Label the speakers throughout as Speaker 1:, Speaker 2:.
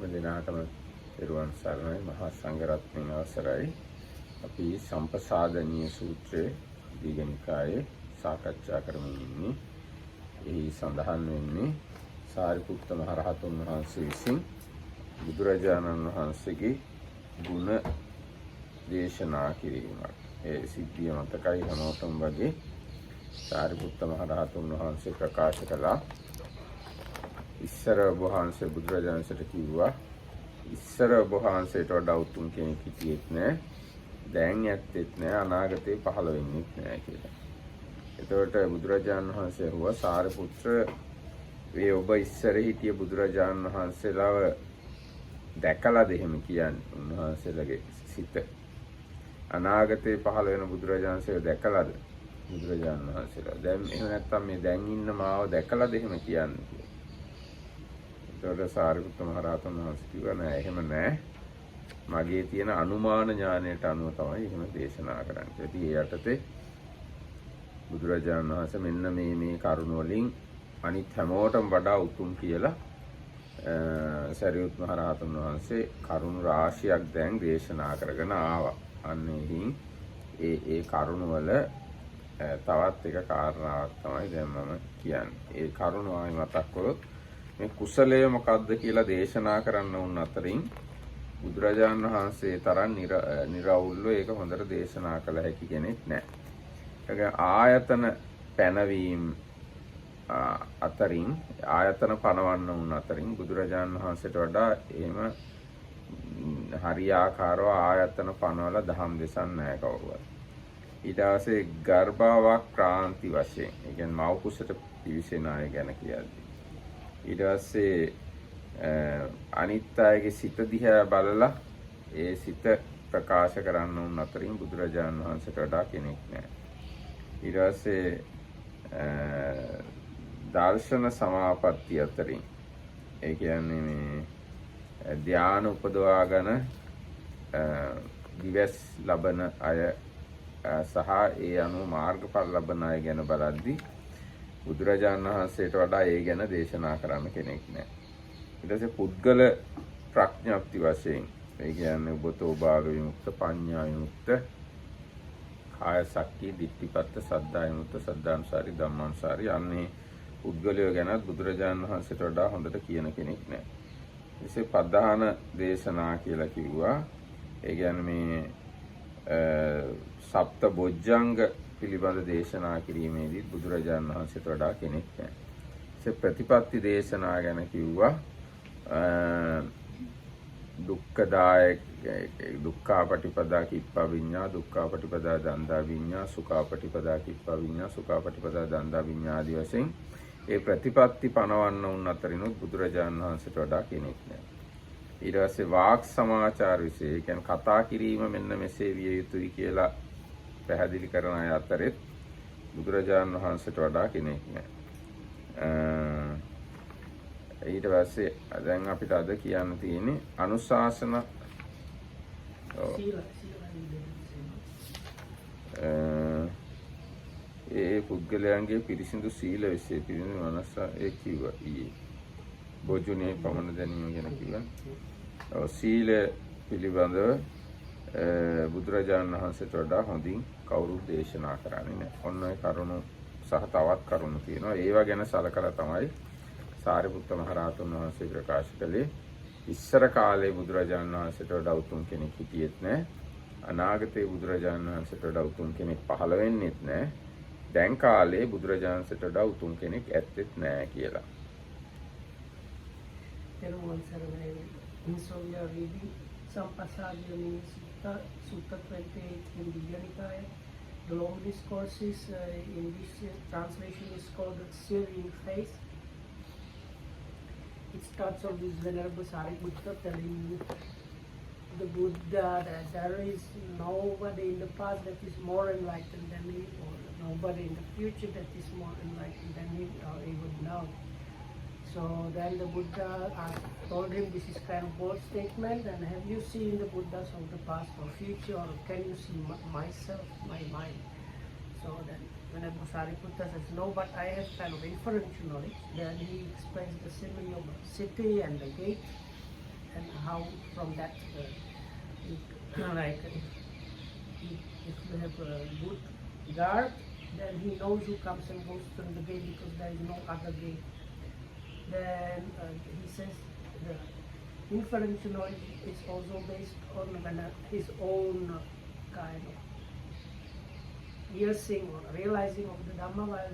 Speaker 1: දිනාටම පෙරවන් සරණයි මහා සංඝරත්නයන් අවසරයි. අපි සම්පසාදනීය සූත්‍රයේ දීඝනිකායේ සාකච්ඡා කරමින් ඉන්නේ. එහි සඳහන් වෙන්නේ සාරිපුත්ත මහ රහතුන් වහන්සේ විසින් බුදුරජාණන් වහන්සේගේ ගුණ දේශනා කිරීමක්. ඒ සිද්ධිය මතකයි හැමෝටම වගේ සාරිපුත්ත මහ රහතුන් වහන්සේ ප්‍රකාශ කළා. ඉස්සර ඔබ වහන්සේ බුදුරජාණන්සේට කිව්වා ඉස්සර ඔබ වහන්සේට වඩා උතුම් කෙනෙක් හිටියෙත් නෑ, දැන් ඇත්තෙත් නෑ, අනාගතේ පහළ වෙන්නෙත් නෑ කියලා. එතකොට බුදුරජාණන් වහන්සේ හුවා සාරිපුත්‍ර මේ ඔබ ඉස්සර හිටිය බුදුරජාණන් වහන්සේලාව දැකලාද එහෙම කියන්නේ? උන්වහන්සේලාගේ සිත අනාගතේ පහළ වෙන බුදුරජාණන්සේ දැකලාද බුදුරජාණන් වහන්සේලා? දැන් එහෙම නැත්නම් මේ දැන් ඉන්න මාව දැකලාද එහෙම කියන්නේ? එතකොට සාරිපුත්ත මහ රහතන් වහන්සේ කිව්වා නෑ, එහෙම නෑ, මගේ තියෙන අනුමාන ඥාණයට අනුව තමයි එහෙම දේශනා කරන්නේ. ඉතින් ඒ යටතේ බුදුරජාණන් වහන්සේ මෙන්න මේ කරුණ වලින් අනිත් හැමෝටම වඩා උතුම් කියලා සරියුත් මහ රහතන් වහන්සේ කරුණ රාශියක් දැන් දේශනා කරගෙන ආවා. අන්නේහින් ඒ කරුණ වල තවත් එක කාරණාවක් තමයි දැන් මම කියන්නේ. ඒ කරුණ ආයි මතක් කරොත් මේ කුසලය මොකක්ද කියලා දේශනා කරන්න උන් අතරින් බුදුරජාණන් වහන්සේ තරම් නිරවුල්ව ඒක හොඳට දේශනා කළ හැකි කෙනෙක් නැහැ. ආයතන පැනවීම අතරින් ආයතන පනවන්න උන් අතරින් බුදුරජාණන් වහන්සේට වඩා එහෙම හරියාකාරව ආයතන පනවලා දහම් දෙසන් නැහැ කවුරුවත්. ඊට පස්සේ ගර්භාවක්‍රාන්ති වශයෙන්, ඒ කියන්නේ මව් කුසට පිවිසෙන අය ගැන කියද්දී ඊට පස්සේ අනිත් අයගේ සිත දිහා බලලා ඒ සිත ප්‍රකාශ කරන්න උන් අතරින් බුදුරජාණන් වහන්සේට වඩා කෙනෙක් නැහැ. ඊට පස්සේ දර්ශන සමාපatti අතරින්, ඒ කියන්නේ මේ ධ්‍යාන උපදවාගෙන දිවස් ලබන අය සහ ඒ අනුව මාර්ගඵල ලබන අය ගැන බලද්දී බුදුරජාණන් වහන්සේට වඩා ඒ ගැන දේශනා කරන්න කෙනෙක් නැහැ. ඊට පස්සේ පුද්ගල ප්‍රඥාප්ති වශයෙන්, ඒ කියන්නේ උබතෝ භාග විමුක්ත, පඤ්ඤා විමුක්ත, කාය සක්කී, දිට්ඨිපත්ත, සද්ධා විමුක්ත, සද්ධානුසාරි, ධම්මානුසාරි, අන්නේ පුද්ගලයෝ ගැන බුදුරජාණන් වහන්සේට වඩා හොඳට කියන කෙනෙක් නැහැ. ඊටසේ පදහාන දේශනා කියලා කිව්වා. ඒ කියන්නේ මේ සප්ත බොජ්ජංග පිළිබඳ දේශනා කිරීමේදී බුදුරජාණන් වහන්සේට වඩා කෙනෙක් නැහැ. ඒ ප්‍රතිපත්ති දේශනා ගැන කිව්වා. දුක්ඛදායක, දුක්ඛාපටිපදා කිප්පා විඤ්ඤා, දුක්ඛාපටිපදා දන්දා විඤ්ඤා, සුඛාපටිපදා කිප්පා විඤ්ඤා, සුඛාපටිපදා දන්දා විඤ්ඤා ආදී වශයෙන් ඒ ප්‍රතිපත්ති පනවන්න උන් අතරිනුත් බුදුරජාණන් වහන්සේට වඩා කෙනෙක් නැහැ. ඊට පස්සේ වාක් සමාචාර විශේෂ, ඒ කියන්නේ කතා කිරීම මෙන්න මෙසේ විය යුතුයි කියලා පැහැදිලි කරන අය අතරෙත් බුදුරජාණන් වහන්සේට වඩා කෙනෙක් නැහැ. ඊට පස්සේ දැන් අපිට අද කියන්න තියෙන්නේ අනුශාසන ඒ පුද්ගලයන්ගේ පිරිසිදු සීල විශේෂ පිරිසිදු මනස ඒ කිව්වා ඊයේ. බොජුනේ පමණ දැනීම ගැන කිව්වා. සීල පිළිබඳව බුදුරජාණන් වහන්සේට වඩා හොඳින් කවුරුත් දේශනා කරන්නේ නැහැ. ඔන්න ඔය කරුණු සහ තවත් කරුණු තියෙනවා. ඒවා ගැන සලකලා තමයි සාරිපුත්ත මහ රහතන් වහන්සේ ප්‍රකාශ කළේ ඉස්සර කාලේ බුදුරජාණන් වහන්සේට වඩා උතුම් කෙනෙක් හිටියෙත් නැහැ, අනාගතේ බුදුරජාණන් වහන්සේට වඩා උතුම් කෙනෙක් පහළ වෙන්නෙත් නැහැ, දැන් කාලේ බුදුරජාණන් වහන්සේට වඩා උතුම් කෙනෙක් ඇත්තෙත් නැහැ කියලා.
Speaker 2: So we are reading Sampasadaniya Sutta 28 in Dීඝනිකාය. The long discourse is in this translation is called Searing Face. It starts off with Venerable Sariputta telling the Buddha that there is nobody in the past that is more enlightened than him, or nobody in the future that is more enlightened than him, or even now. So then the Buddha told him this is kind of bold statement, and have you seen the Buddhas of the past or future, or can you see myself, my mind? So then Venerable Sariputta says, no, but I have kind of inferential knowledge. Then he explains the simile of a city and the gate. and how from that like if you have a good guard, then he knows who comes and goes through the gate because there is no other gate. Then he says the inferential knowledge is also based on his own kind of piercing or realizing of the Dhamma while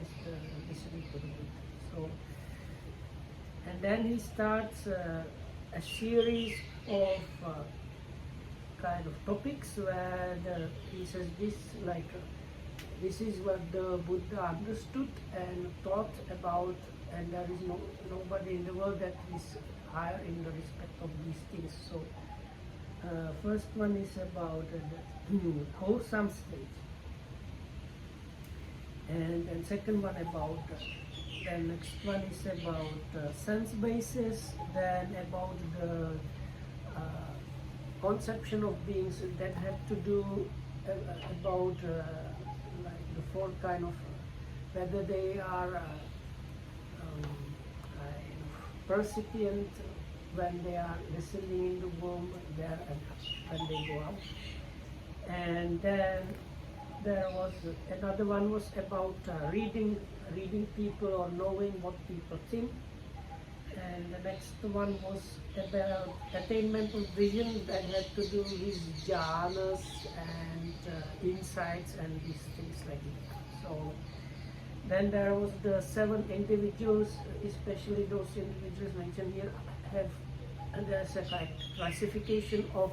Speaker 2: listening to the Buddha. So, and then he starts a series of kind of topics where he says this is what the Buddha understood and thought about, and there is nobody in the world that is higher in the respect of these things. So first one is about the wholesome state, and then second one about the next one is about sense basis, then about the conception of beings that have to do about like the four kind of whether they are kind of percipient when they are listening in the womb, there and when they go out. And then there was another one was about reading people or knowing what people think. And the next one was about attainment of vision that had to do with jhanas and insights and these things like that. So then there was the 7 individuals, especially those individuals mentioned here, there's a classification of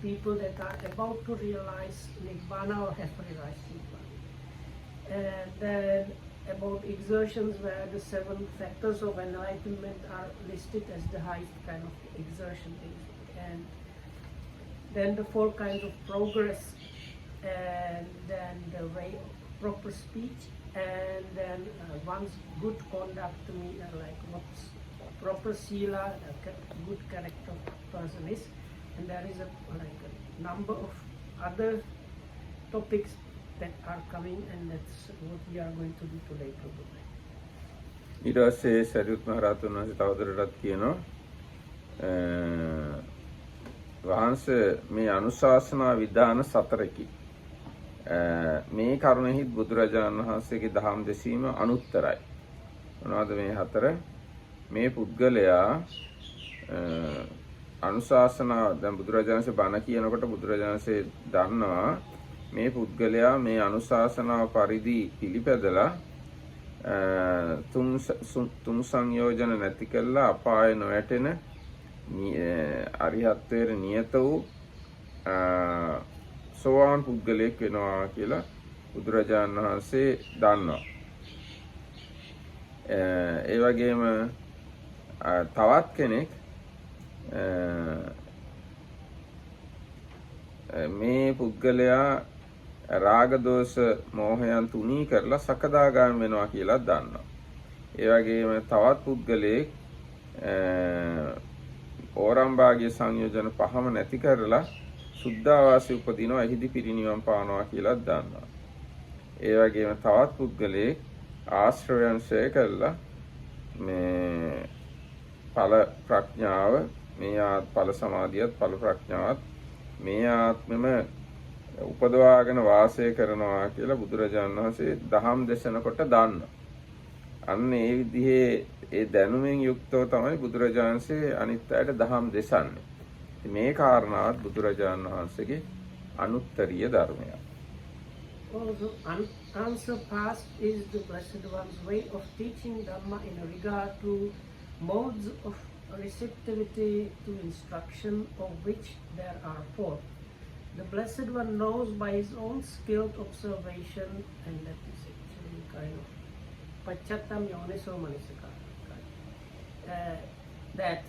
Speaker 2: people that are about to realize Nibbana or have realized Nibbana. And then about exertions where the 7 factors of enlightenment are listed as the highest kind of exertion. And then the 4 kinds of progress, and then the way of proper speech, and then one's good conduct to me, like what's proper sila, a good character person is. And there is a number of other topics that are coming, and that's what we are going to do today probably.
Speaker 1: ඊට පස්සේ සරියුත් මහ රහතන් වහන්සේ තවදුරටත් කියනවා වහන්සේ මේ අනුශාසනා විධාන 4කි. මේ කරුණෙහි බුදුරජාණන් වහන්සේගේ දහම් දෙසීම අනුත්තරයි. මොනවද මේ 4? මේ පුද්ගලයා අනුශාසනා දැන් බුදුරජාණන් වහන්සේ බණ කියනකොට බුදුරජාණන් වහන්සේ දන්නවා මේ පුද්ගලයා මේ අනුශාසනාව පරිදි පිළිපැදලා තුන් සංයෝජන නැති කළා අපාය නොවැටෙන අරිහත්ත්වයට නියත වූ සෝවාන් පුද්ගලයෙක් වෙනවා කියලා බුදුරජාණන් වහන්සේ දන්නවා. ඒ වගේම තවත් කෙනෙක් මේ පුද්ගලයා රාග දෝෂ මෝහයන් තුනී කරලා සකදාගාමී වෙනවා කියලා දන්නවා. ඒ වගේම තවත් පුද්ගලයෙක් ඕරම්භාග්‍ය සංයෝජන පහම නැති කරලා සුද්ධාවාසී උපදිනවා, එහිදී පිරිනිවන් පානවා කියලා දන්නවා. ඒ වගේම තවත් පුද්ගලයෙක් ආශ්‍රවයන් ඡය කරලා මේ ඵල ප්‍රඥාව, මේ ඵල සමාධියත් ඵල ප්‍රඥාවත් මේ ආත්මෙම උපදවාගෙන වාසය කරනවා කියලා බුදුරජාණන් වහන්සේ දහම් දේශනකොට දාන්න. අන්න ඒ විදිහේ ඒ දැනුමින් යුක්තව තමයි බුදුරජාණන් වහන්සේ අනිත් අයට දහම් දේශන්නේ. ඉතින් මේ කාරණාවත් බුදුරජාණන් වහන්සේගේ අනුත්තරීය ධර්මයක්.
Speaker 2: Also, unsurpassed is the Blessed One's way of teaching Dhamma in regard to modes of receptivity to instruction, of which there are 4. The Blessed One knows by his own skilled observation, and that is actually kind of Pachattam Yoneso Manisakara. That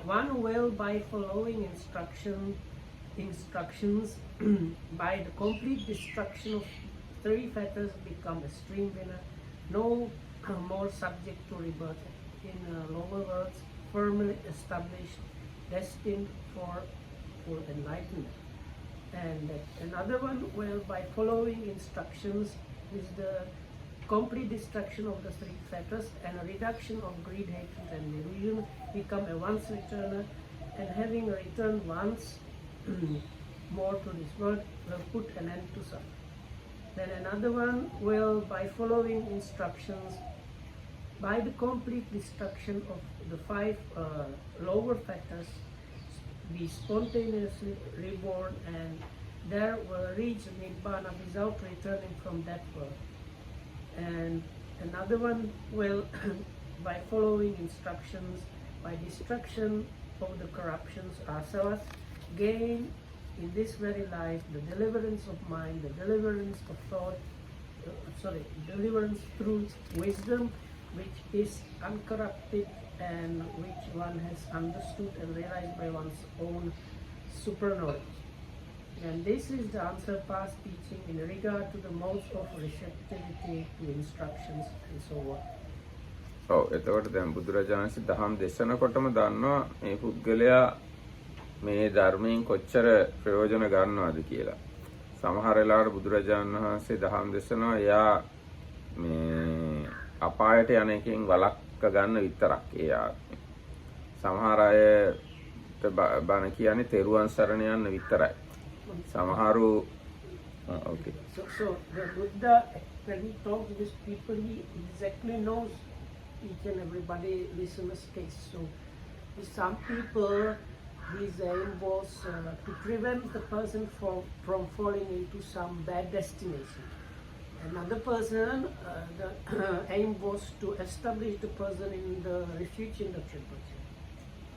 Speaker 2: one will, by following instructions by the complete destruction of 3 fetters, become a stream winner, no more subject to rebirth, in lower worlds, firmly established, destined for enlightenment. And another one will, by following instructions, is the complete destruction of the 3 fetters and a reduction of greed, hatred and delusion, become a once returner, and having returned once more to this world, will put an end to suffering. Then another one will, by following instructions, by the complete destruction of the five lower factors, be spontaneously reborn, and there will reach Nibbana without returning from that world. And another one will, by following instructions, by destruction of the corruptions, asavas, gain in this very life the deliverance of mind, the deliverance of thought, deliverance through wisdom, which is uncorrupted and which one has understood and realized by one's own super knowledge. And this is the answer past teaching in regard to the modes of receptivity to instructions and so on.
Speaker 1: ඔව් එතකොට දැන් බුදුරජාණන්සේ දහම් දේශනකොටම දන්නවා මේ පුද්ගලයා මේ ධර්මයෙන් කොච්චර ප්‍රයෝජන ගන්නවද කියලා. සමහර වෙලාවට බුදුරජාණන් වහන්සේ දහම් දේශනවා එයා මේ අපායට යන එකෙන් වළක්ව ගන්න විතරක් ඒ ආත්මය. සමහර අයට බණ කියන්නේ තෙරුවන් සරණ යන්න විතරයි. සමහරු okay.
Speaker 2: So the Buddha, when he talks to these people, he exactly knows each and everybody listener's case. So with some people, his aim was to prevent the person from falling into some bad destination. Another person, the aim was to establish the person in the refuge in the triple chain.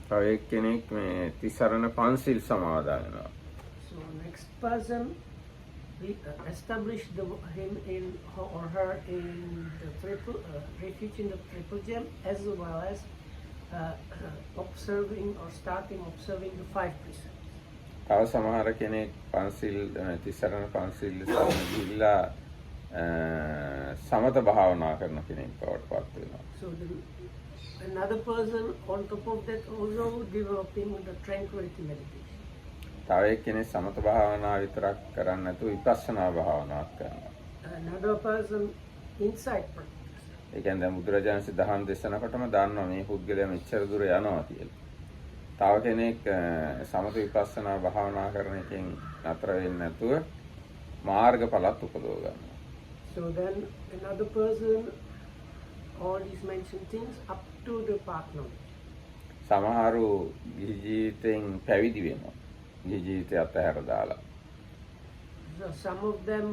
Speaker 1: තව එක්කෙනෙක් මේ තිසරණ පන්සිල් සමාදන් වෙනවා.
Speaker 2: So next person, we establish him in or her in the refuge in the triple gem, as well as observing or starting observing the 5 precepts.
Speaker 1: තව සමහර කෙනෙක් පන්සිල් තිසරණ පන්සිල් සමගිලා සමත භාවනා කරන කෙනෙක් බවට පත් වෙනවා.
Speaker 2: So another person on top of that also developing the tranquility meditation.
Speaker 1: තව එක්කෙනෙක් සමත භාවනා විතරක් කරන්නේ නැතුව විපස්සනා භාවනාවක් කරනවා.
Speaker 2: Another person insight practice.
Speaker 1: ඒ කියන්නේ දැන් බුදුරජාණන්සේ දහම් දේශනකොටම දන්නවා මේ පුද්ගලයා මෙච්චර දුර යනවා කියලා. තව කෙනෙක් සමත විපස්සනා භාවනා කරන එකෙන් නතර වෙන්නේ නැතුව මාර්ගඵලත් උපදව ගන්නවා.
Speaker 2: So then another person, all these mentioned things up to the path knowledge.
Speaker 1: සමහරු ගිහි ජීවිතෙන් පැවිදි වෙනවා. ගිහි ජීවිතය අතහැර දාලා.
Speaker 2: So some of them,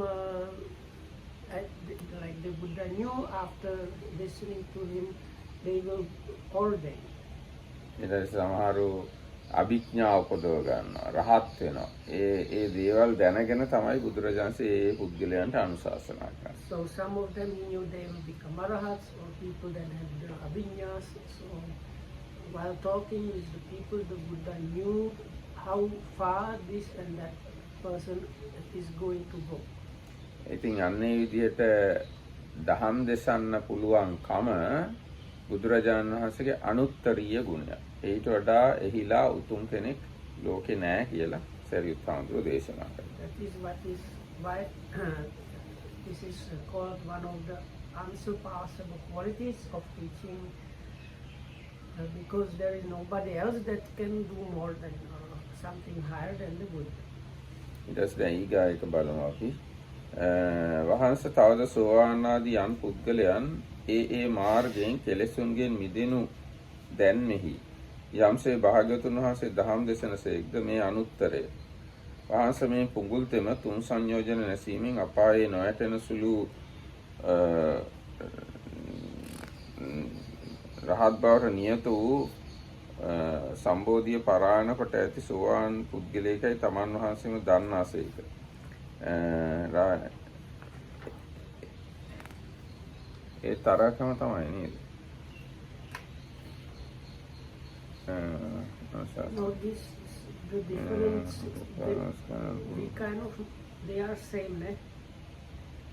Speaker 2: like the Buddha knew after listening to him, they will ordain.
Speaker 1: ඊට සමහරු අභිඥා උපදව ගන්නවා රහත් වෙනවා. ඒ දේවල් දැනගෙන තමයි බුදුරජාණන්සේ ඒ පුද්ගලයන්ට අනුශාසනා කරන්නේ.
Speaker 2: So some of them he knew they will become arahats or people that have the abhinyas. So while talking with the people, the Buddha knew how far this and that person is going to go.
Speaker 1: ඉතින් අන්නේ විදිහට දහම් දෙසන්න පුළුවන්කම බුදුරජාණන් වහන්සේගේ අනුත්තරීය ගුණයක්. ඊට වඩා එහිලා උතුම් කෙනෙක් ලෝකේ නැහැ කියලා සරියුත් හාමුදුරුවෝ දේශනා කළා.
Speaker 2: That is why this is called one of the unsurpassable qualities of teaching, because there is nobody else that can do more than something higher than the Buddha.
Speaker 1: ඊට පස්සේ දැන් ඊගායක බලමු අපි. වහන්සේ තවද සෝවාන් ආදී යම් පුද්ගලයන් ඒ මාර්ගයෙන් කෙලෙසුන්ගෙන් මිදෙනු දැන්මෙහි යම්සේ භාග්‍යවතුන් වහන්සේ දහම් දේශනසේක්ද මේ අනුත්තරය. වහන්සේ මේ පුඟුල් තෙම තුන් සංයෝජන නැසීමෙන් අපායේ නොයැටෙන සුළු රහත් බවට නියත වූ සම්බෝධිය පරායන කොට ඇති සෝවාන් පුද්ගලයෙක්යි තමන් වහන්සේම දන්නාසේක. ඒ තරකම තමයි නේද?
Speaker 2: No, the difference, they are same, eh?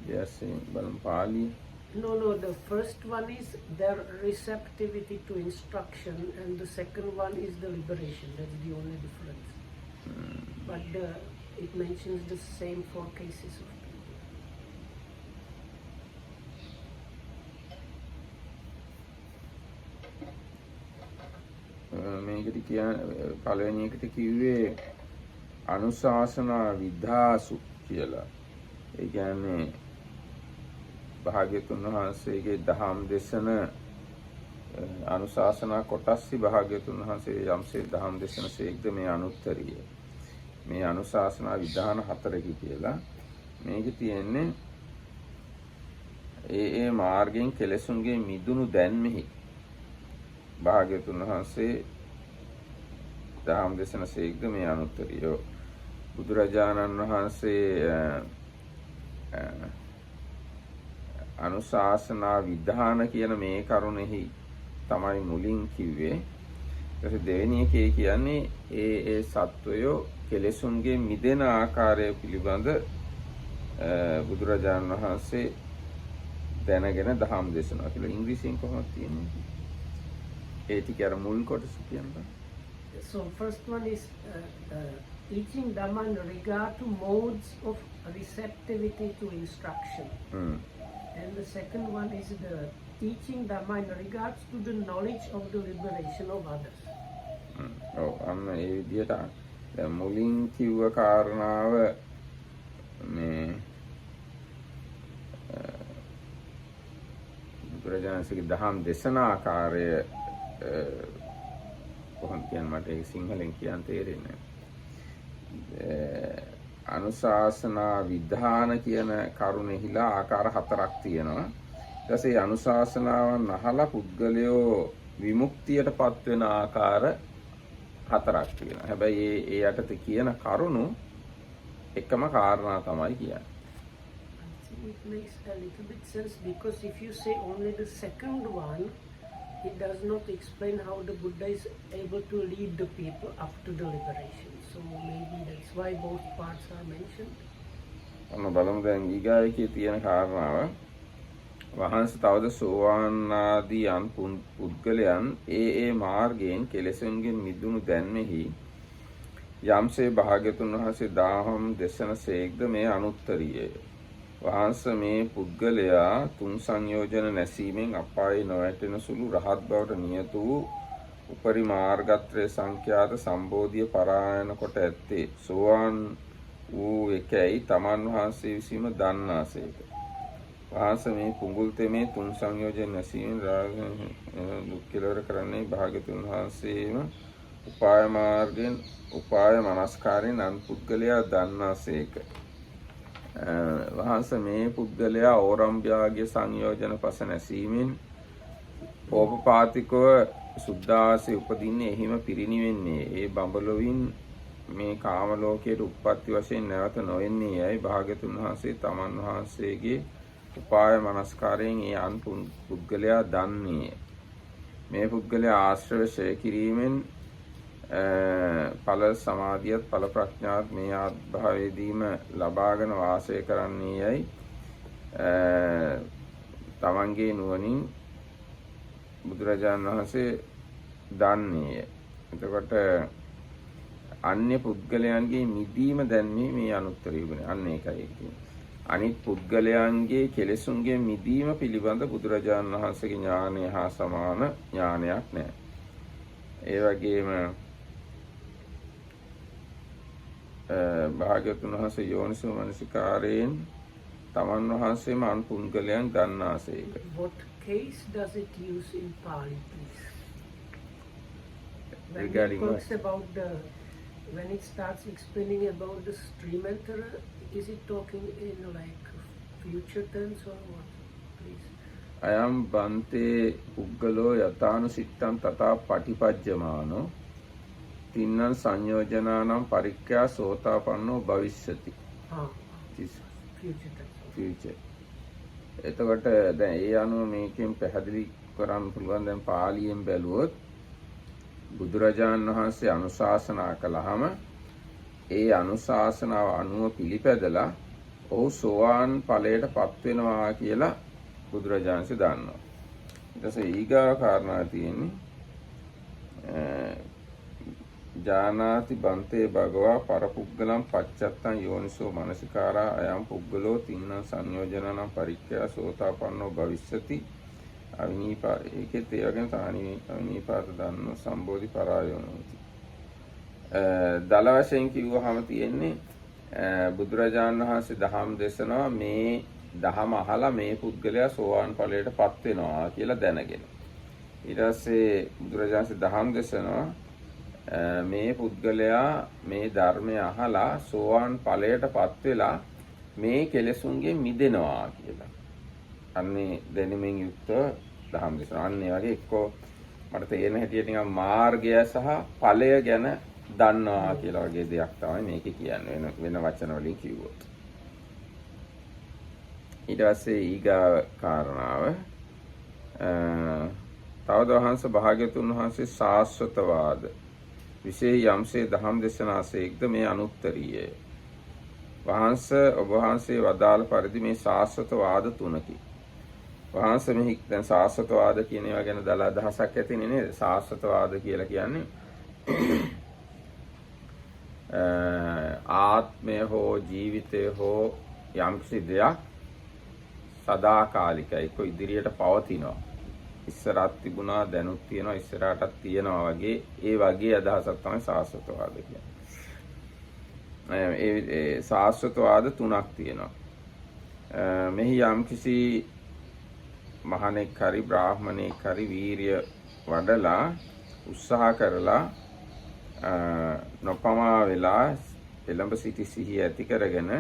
Speaker 1: Yes, same. But Pali.
Speaker 2: No, the first one is their receptivity to instruction, and the second one is the liberation. That's the only difference. But it mentions the same 4 cases of people.
Speaker 1: මේකට පළවෙනි එකට කිව්වේ අනුශාසනා විධාසු කියලා. ඒ කියන්නේ භාග්‍යතුන් වහන්සේගේ දහම් දේශන අනුශාසනා කොටස්යි භාග්‍යතුන් වහන්සේ යම්සේ දහම් දේශන සේක්ද මේ අනුත්තරිය. මේ අනුශාසනා විධාන 4කි කියලා. මේකේ තියෙන්නේ ඒ මාර්ගයෙන් කෙලෙසුන්ගේ මිදුණු දැන්මෙහි භාග්‍යතුන් වහන්සේ දහම් දේශන සේක්ද මේ අනුත්තරිය. බුදුරජාණන් වහන්සේ අනුශාසනා විධාන කියන මේ කරුණෙහි තමයි මුලින් කිව්වේ. ඊට දෙවෙනි එකේ කියන්නේ ඒ සත්වයෝ කෙලෙසුන්ගේ මිදෙන ආකාරය පිළිබඳ බුදුරජාණන් වහන්සේ දැනගෙන දහම් දේශනා කියලා. ඉංග්‍රීසියෙන් කොහොමද තියෙන්නේ? ඒ ටික අර මුල් කොටස කියන්න.
Speaker 2: So first one is teaching Dhamma in regard to modes of receptivity to instruction. And the second one is the teaching Dhamma in regards to the knowledge of the liberation of others.
Speaker 1: අන්න ඒ විදිහට දැන් මුලින් කිව්ව කාරණාව මේ බුදුරජාණන්සේගේ දහම් දේශනාකාරය කොහොමද කියන්නේ මට ඒක සිංහලෙන් කියන්න තේරෙන්නේ නැහැ. අනුශාසනා විධාන කියන කරුණෙහිලා ආකාර 4ක් තියෙනවා. ඊට පස්සේ අනුශාසනාවන් අහලා පුද්ගලයෝ විමුක්තියටපත් වෙන ආකාර 4ක් තියෙනවා. හැබැයි ඒ යටතේ කියන කරුණු එකම කාරණා තමයි කියන්නේ.
Speaker 2: It makes a little bit sense because if you say only the second one, it does not explain how the Buddha is able to lead the people up to the liberation. So maybe that's why both parts are mentioned.
Speaker 1: අන්න බලමු දැන් ඊගාවේ තියෙන කාරණාව. වහන්සේ තවද සෝවාන් ආදී අන් පුද්ගලයන් ඒ මාර්ගයෙන් කෙලෙසුන්ගෙන් මිදුණු දැන්මෙහි යම්සේ භාග්‍යතුන් වහන්සේ දාහම් දේශන සේක්ද මේ අනුත්තරියය. වහන්සේ මේ පුද්ගලයා තුන් සංයෝජන නැසීමෙන් අපායේ නොවැටෙන සුළු රහත් බවට නියත වූ උපරි මාර්ගත්‍රය සංඛ්‍යාත සම්බෝධිය පරායන කොට ඇත්තේ සෝවාන් වූ එකයි තමන් වහන්සේ විසීම දන්නාසේක. වහන්සේ මේ පුඟුල් තෙමේ තුන් සංයෝජන නැසීමෙන් දුක් කෙලවර කරන්නේ භාග්‍යතුන් වහන්සේම උපාය මාර්ගයෙන් උපාය මනස්කාරයෙන් අන් පුද්ගලයා දන්නාසේක. වහන්සේ මේ පුද්ගලයා ඕරම්භ්‍යාග්‍ය සංයෝජන පස නැසීමෙන් ඕපපාතිකව සුද්ධාසේ උපදින්නේ එහිම පිරිණිවෙන්නේ ඒ බඹලොවින් මේ කාම ලෝකයට උප්පත්ති වශයෙන් නැවත නොෙන්නේ යයි භාග්‍යතුන් වහන්සේ තමන් වහන්සේගේ උපාය මනස්කාරයෙන් ඒ අන් පුද්ගලයා දන්නේ. මේ පුද්ගලයා ආශ්‍රව ශය කිරීමෙන් ඵල සමාධියත් ඵල ප්‍රඥාත් මේ ආත්භාවයේදීම ලබාගෙන වාසය කරන්නේ යයි තමන්ගේ නුවණින් බුදුරජාණන් වහන්සේ දන්නේ. එතකොට අන්‍ය පුද්ගලයන්ගේ මිදීම දැන්මේ මේ අනුත්තරය වෙන්නේ. අන්න ඒකයි කියන්නේ. අනිත් පුද්ගලයන්ගේ කෙලෙසුන්ගේ මිදීම පිළිබඳ බුදුරජාණන් වහන්සේගේ ඥානය හා සමාන ඥානයක් නැහැ. ඒ වගේම භාග්‍යවතුන් වහන්සේ යෝනිසෝ මනසිකාරයෙන් තමන් වහන්සේම අන් පුද්ගලයන් දන්නාසේක.
Speaker 2: What case does it use in Pali, please? When
Speaker 1: Regarding
Speaker 2: it talks about when it starts explaining about the stream enterer, is it talking in like future tense or what, please?
Speaker 1: අයම් බන්තේ පුද්ගලෝ යතානුසිත්තං තථා පටිපජ්ජමානෝ තින්නං සංයෝජනානම් පරික්ඛ්‍යා සෝතාපන්නෝ භවිෂ්‍යති. future. එතකොට දැන් ඒ අනුව මේකෙන් පැහැදිලි කරන්න පුළුවන්. දැන් පාලියෙන් බැලුවොත් බුදුරජාණන් වහන්සේ අනුශාසනා කළාම ඒ අනුශාසනාව අනුව පිළිපැදලා ඔහු සෝවාන් ඵලයටපත් වෙනවා කියලා බුදුරජාණන්සේ දන්නවා. ඊට පස්සේ ඊගා කාරණා තියෙන්නේ ජානාති බන්තේ භගවා පරපුග්ගලම් පච්චත්තං යෝනිසෝ මනසිකාරා අයම් පුග්ගලෝ තින්න සංයෝජනනම් පරික්ඛ්‍යා සෝතාපන්නෝ භවිෂ්‍යති අවිනීපා ඒකෙත් ඒ වගේම අවිනීපාත දන්න සම්බෝධි පරායනෝති. දල වශයෙන් කිව්වහම තියෙන්නේ බුදුරජාණන් වහන්සේ දහම් දේශනවා මේ දහම අහලා මේ පුද්ගලයා සෝවාන් ඵලයටපත් වෙනවා කියලා දැනගෙන. ඊට පස්සේ බුදුරජාණන් දහම් දේශනවා මේ පුද්ගලයා මේ ධර්මය අහලා සෝවාන් ඵලයටපත් වෙලා මේ කෙලෙසුන්ගෙන් මිදෙනවා කියලා. අන්නේ දැනීමෙන් යුක්තව දහම් දේශනා. අන්න ඒ වගේ එක්කෝ මට තේරෙන හැටියට නිකන් මාර්ගය සහ ඵලය ගැන දන්නවා කියලා වගේ දෙයක් තමයි මේකේ කියන්නේ වෙන වචන වලින් කිව්වොත්. ඊට පස්සේ ඊගා කාරණාව තවදවහන්ස භාග්‍යතුන් වහන්සේ සාස්වතවාද විශේෂ යම්සේ දහම් දේශනාසේක්ද මේ අනුත්තරීය. ඔබ වහන්සේ වදාළ පරිදි මේ සාස්වතවාද තුනකි. වහන්සේ මෙහි දැන් සාස්වතවාද කියන ඒවා ගැන දල අදහසක් ඇතිනේ නේද? සාස්වතවාද කියලා කියන්නේ ආත්මය හෝ ජීවිතය හෝ යම්කිසි දෙයක් සදාකාලිකයි කො ඉදිරියට පවතිනවා. ඉස්සරහත් තිබුණා දැනුත් තියෙනවා ඉස්සරහටත් තියෙනවා වගේ ඒ වගේ අදහසක් තමයි සාස්වතවාද කියන්නේ. ඒ සාස්වතවාද තුනක් තියෙනවා. මෙහි යම්කිසි මහණෙක් හරි බ්‍රාහමණෙක් හරි වීරිය වඩලා උත්සාහ කරලා නොපමා වෙලා එළඹ සිටි සිහිය ඇති කරගෙන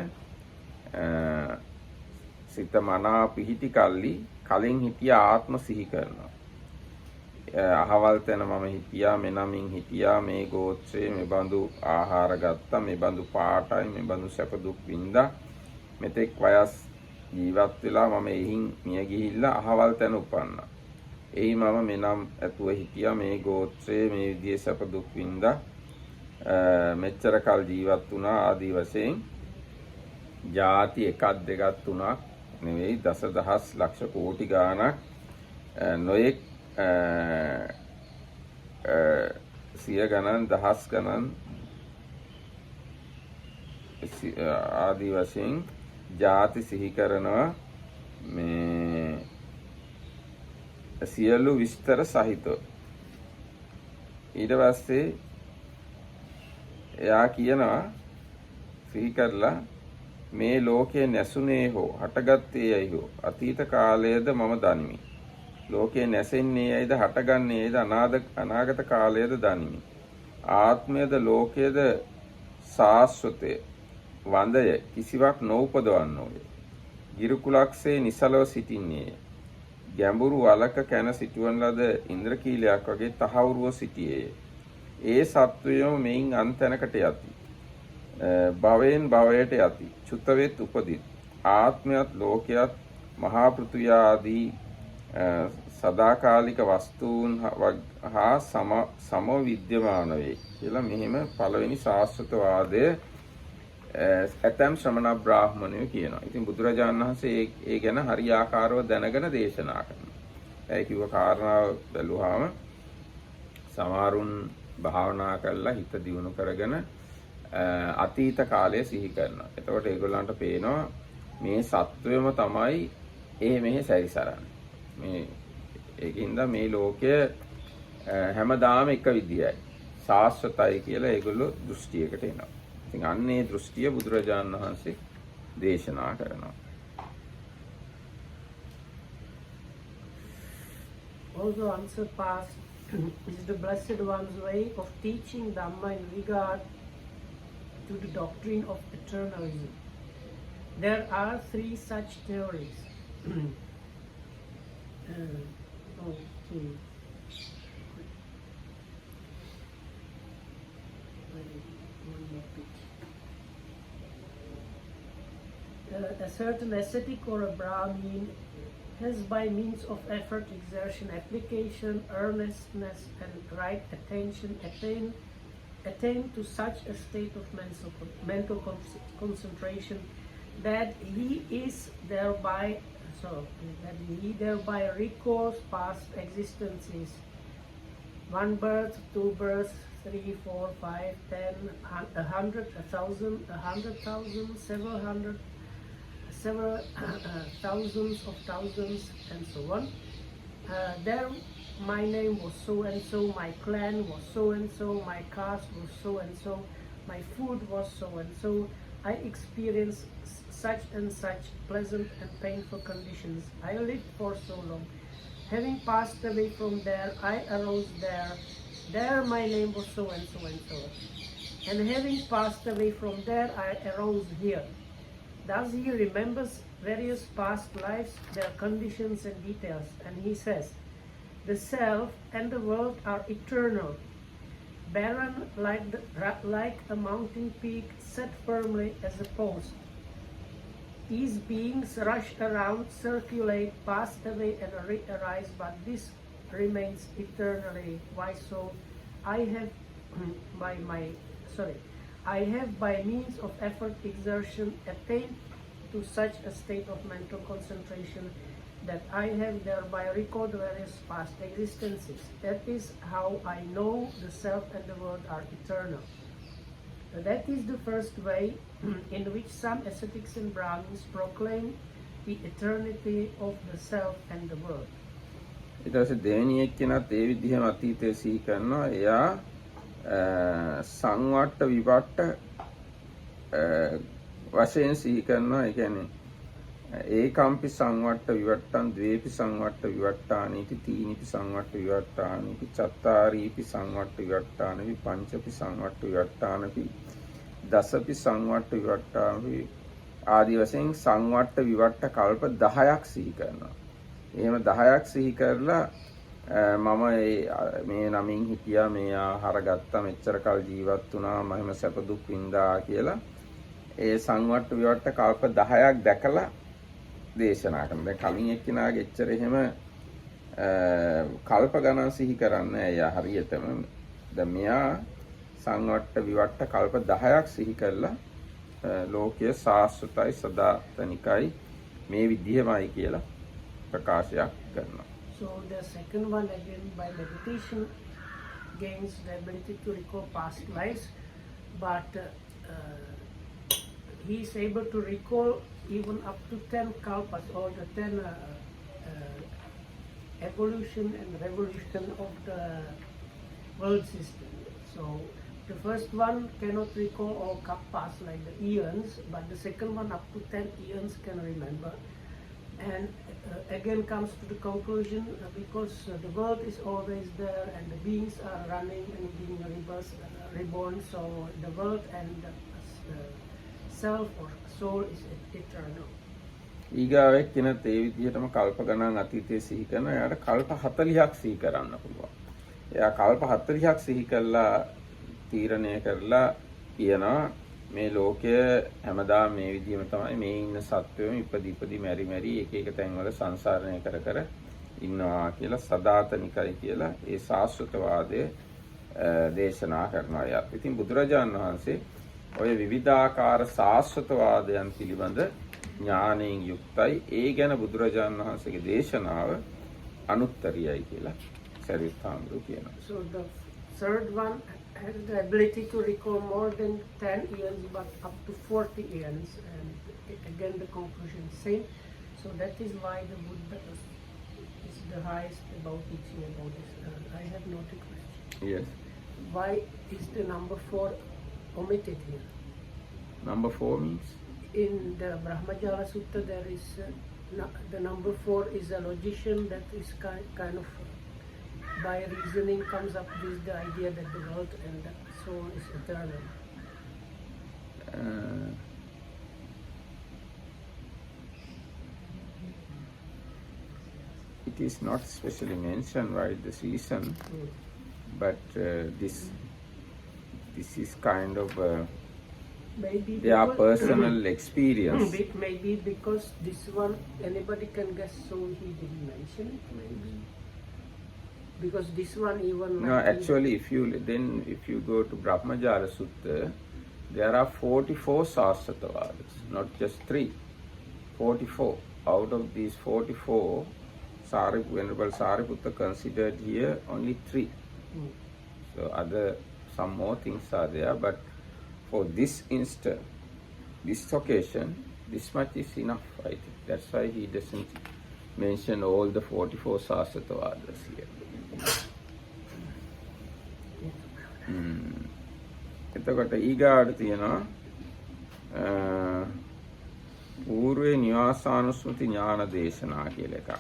Speaker 1: සිත මනා පිහිටි කල්ලි කලින් හිටිය ආත්ම සිහි කරනවා. අහවල් තැන මම හිටියා මෙනමින් හිටියා මේ ගෝත්‍රයේ මේ බඳු ආහාර ගත්තා මේ බඳු පාටයි මේ බඳු සැප දුක් විඳා මෙතෙක් වයස් ජීවත් වෙලා මම එහින් මිය ගිහිල්ලා අහවල් තැන උපන්නා. එයි මම මෙනම් ඇතුව හිටියා මේ ගෝත්‍රයේ මේ විදිහේ සැප දුක් විඳා මෙච්චර කල් ජීවත් වුණා ආදී වශයෙන් ಜಾති එකක් දෙකක් තුනක් නෙවෙයි දසදහස් ලක්ෂ කෝටි ගාණක් නොයෙක් සිය ගණන් දහස් ගණන් ආදී වශයෙන් ಜಾති සිහි කරනවා මේ සියලු විස්තර සහිතව. ඊට පස්සේ එයා කියනවා සිහි කරලා මේ ලෝකයේ නැසුනේ හෝ හටගත්තේ යයි හෝ අතීත කාලයේද මම දනිමි. ලෝකයේ නැසෙන්නේ යයිද හටගන්නේ යයිද අනාගත කාලයේද දනිමි. ආත්මයේද ලෝකයේද සාස්වතය වන්දය කිසිවක් නොඋපදවන්නෝය. ගිරුකුලක්සේ නිසලව සිටින්නේය. ගැඹුරු වලක කැන සිටුවන ලද ඉන්ද්‍රකීලයක් වගේ තහවුරුව සිටියේය. ඒ සත්වයෝ මෙයින් අන්තැනකට යති. භවයෙන් භවයට යති. චුතවෙත් උපදිත්. ආත්මයත් ලෝකයත් මහා පෘථුවිය ආදී සදාකාලික වස්තුන් හා සම විද්‍යමාන වේ කියලා මෙහිම පළවෙනි සාස්වතවාදය ඇතම් ශ්‍රමණ බ්‍රාහ්මණයෝ කියනවා. ඉතින් බුදුරජාණන් වහන්සේ ඒ ගැන හරියාකාරව දැනගෙන දේශනා කරනවා. ඒ කිව්ව කාරණාව බැලුවාම සමහරුන් භාවනා කරලා හිත දියුණු කරගෙන අතීත කාලය සිහි කරනවා. එතකොට ඒගොල්ලන්ට පේනවා මේ සත්වයම තමයි මෙහෙ සැරිසරන්නේ. මේ ඒකින්ද මේ ලෝකය හැමදාම එක විදියයි. සාස්වතයි කියලා ඒගොල්ලෝ දෘෂ්ටියකට එනවා. ඉතින් අන්නේ දෘෂ්ටිය බුදුරජාණන් වහන්සේ දේශනා කරනවා.
Speaker 2: Also unsurpassed is the Blessed One's way of teaching Dhamma in regard to the doctrine of eternalism. There are three such theories. Okay. A certain ascetic or a Brahmin has by means of effort, exertion, application, earnestness and right attention attained to such a state of mental concentration that he thereby recalls past existences, 1 birth, 2 births, 3, 4, 5, 10, 100, 1,000, 100,000, several thousands of thousands, and so on. there my name was so and so, my clan was so and so, my caste was so and so, my food was so and so. I experienced such and such pleasant and painful conditions. I lived for so long. Having passed away from there, I arose there. There my name was so and so and so. And having passed away from there, I arose here. Thus he remembers various past lives, their conditions and details. And he says, the self and the world are eternal, barren like a mountain peak set firmly as a post. These beings rush around, circulate, pass away and re-arise, but this remains eternally. Why so? I have by means of effort, exertion, attained to such a state of mental concentration that I have thereby recalled various past existences. That is how I know the self and the world are eternal. That is the first way in which some ascetics and Brahmins proclaim the eternity of the self and the world.
Speaker 1: ඊට පස්සේ දෙවෙනි එක්කෙනත් ඒ විදිහම අතීතය සිහි කරනවා. එයා සංවට්ට විවට්ට වශයෙන් සිහි කරනවා. ඒ කියන්නේ ඒකම්පි සංවට්ට විවට්ටං ද්වේපි සංවට්ට විවට්ටානීති තීනිපි සංවට්ට විවට්ටානීති චත්තාරීපි සංවට්ට විවට්ටානීති පංචපි සංවට්ට විවට්ටානීති දසපි සංවට්ට විවට්ටානීති ආදී වශයෙන් සංවට්ට විවට්ට කල්ප 10ක් සිහි කරනවා. එහෙම 10ක් සිහි කරලා මම මේ නමින් හිටියා, මේ ආහාර ගත්තා, මෙච්චර කල් ජීවත් වුණා, මම සැප දුක් විඳා කියලා ඒ සංවට්ට විවට්ට කල්ප 10ක් දැකලා දේශනා කරනවා. දැන් කලින් එක්කිනාගේ එච්චර එහෙම කල්ප ගණන් සිහි කරන්නේ එයා හරියටම. දැන් මෙයා සංවට්ට විවට්ට කල්ප 10ක් සිහි කරලා ලෝකයේ සාස්වතයි සදාතනිකයි මේ විදිහමයි කියලා ප්‍රකාශයක් කරනවා.
Speaker 2: So the second one, again by meditation, gains the ability to recall past lives, but he is able to recall even up to 10 kalpas, or the 10 evolution and revolution of the world system. So the first one cannot recall all kalpas like the eons, but the second one up to 10 eons can remember. And again comes to the conclusion, because the world is always there and the beings are running and being reborn, so the world and the self or soul is eternal.
Speaker 1: ඊගාව එක්කෙනත් ඒ විදිහටම කල්ප ගණන් අතීතයේ සිහි කරනවා. එයාට කල්ප 40ක් සිහි කරන්න පුළුවන්. එයා කල්ප 40ක් සිහි කළා තීරණය කරලා කියනවා මේ ලෝකය හැමදාම මේ විදිහම තමයි, මේ ඉන්න සත්වයෝ ඉපදි මැරි එක එක තැන්වල සංසාරණය කර ඉන්නවා කියලා සදාතනිකයි කියලා ඒ සාස්වතවාදය දේශනා කරනවා. ඉතින් බුදුරජාණන් වහන්සේ ඔය විවිධාකාර සාස්වතවාදයන් පිළිබඳ ඥානයෙන් යුක්තයි. ඒ ගැන බුදුරජාණන් වහන්සේගේ දේශනාව අනුත්තරියයි කියලා සරියුත් හාමුදුරුවෝ කියනවා.
Speaker 2: So the third one has the ability to recall more than 10 eons, but up to 40 eons, and again the conclusion is same. So that is why the Buddha is the highest about teaching about this. I have noted question.
Speaker 1: Yes.
Speaker 2: Why is the number 4 omitted here?
Speaker 1: Number 4 means?
Speaker 2: In the Brahmajala Sutta there is the number 4 is a logician that is kind of by reasoning comes up with the idea that the world and the soul is eternal.
Speaker 1: It is not specially mentioned why this reason, but this is kind of
Speaker 2: Maybe
Speaker 1: their
Speaker 2: because-
Speaker 1: personal experience.
Speaker 2: Maybe because this one anybody can guess, so he didn't mention it. Maybe because this one even
Speaker 1: No, actually, if you go to Brahmajala Sutta, there are 44 Sasvatavadas, not just 3. 44. Out of these 44, Venerable Sariputta considered here only 3. So some more things are there, but for this instant, this occasion, this much is enough, I think. That's why he doesn't mention all the 44 Sasatavadas here. එතකොට ඊගාට තියෙනවා పూర్වේ නිවාසානුස්මෘති ඥාන දේශනා කියලා එකක්.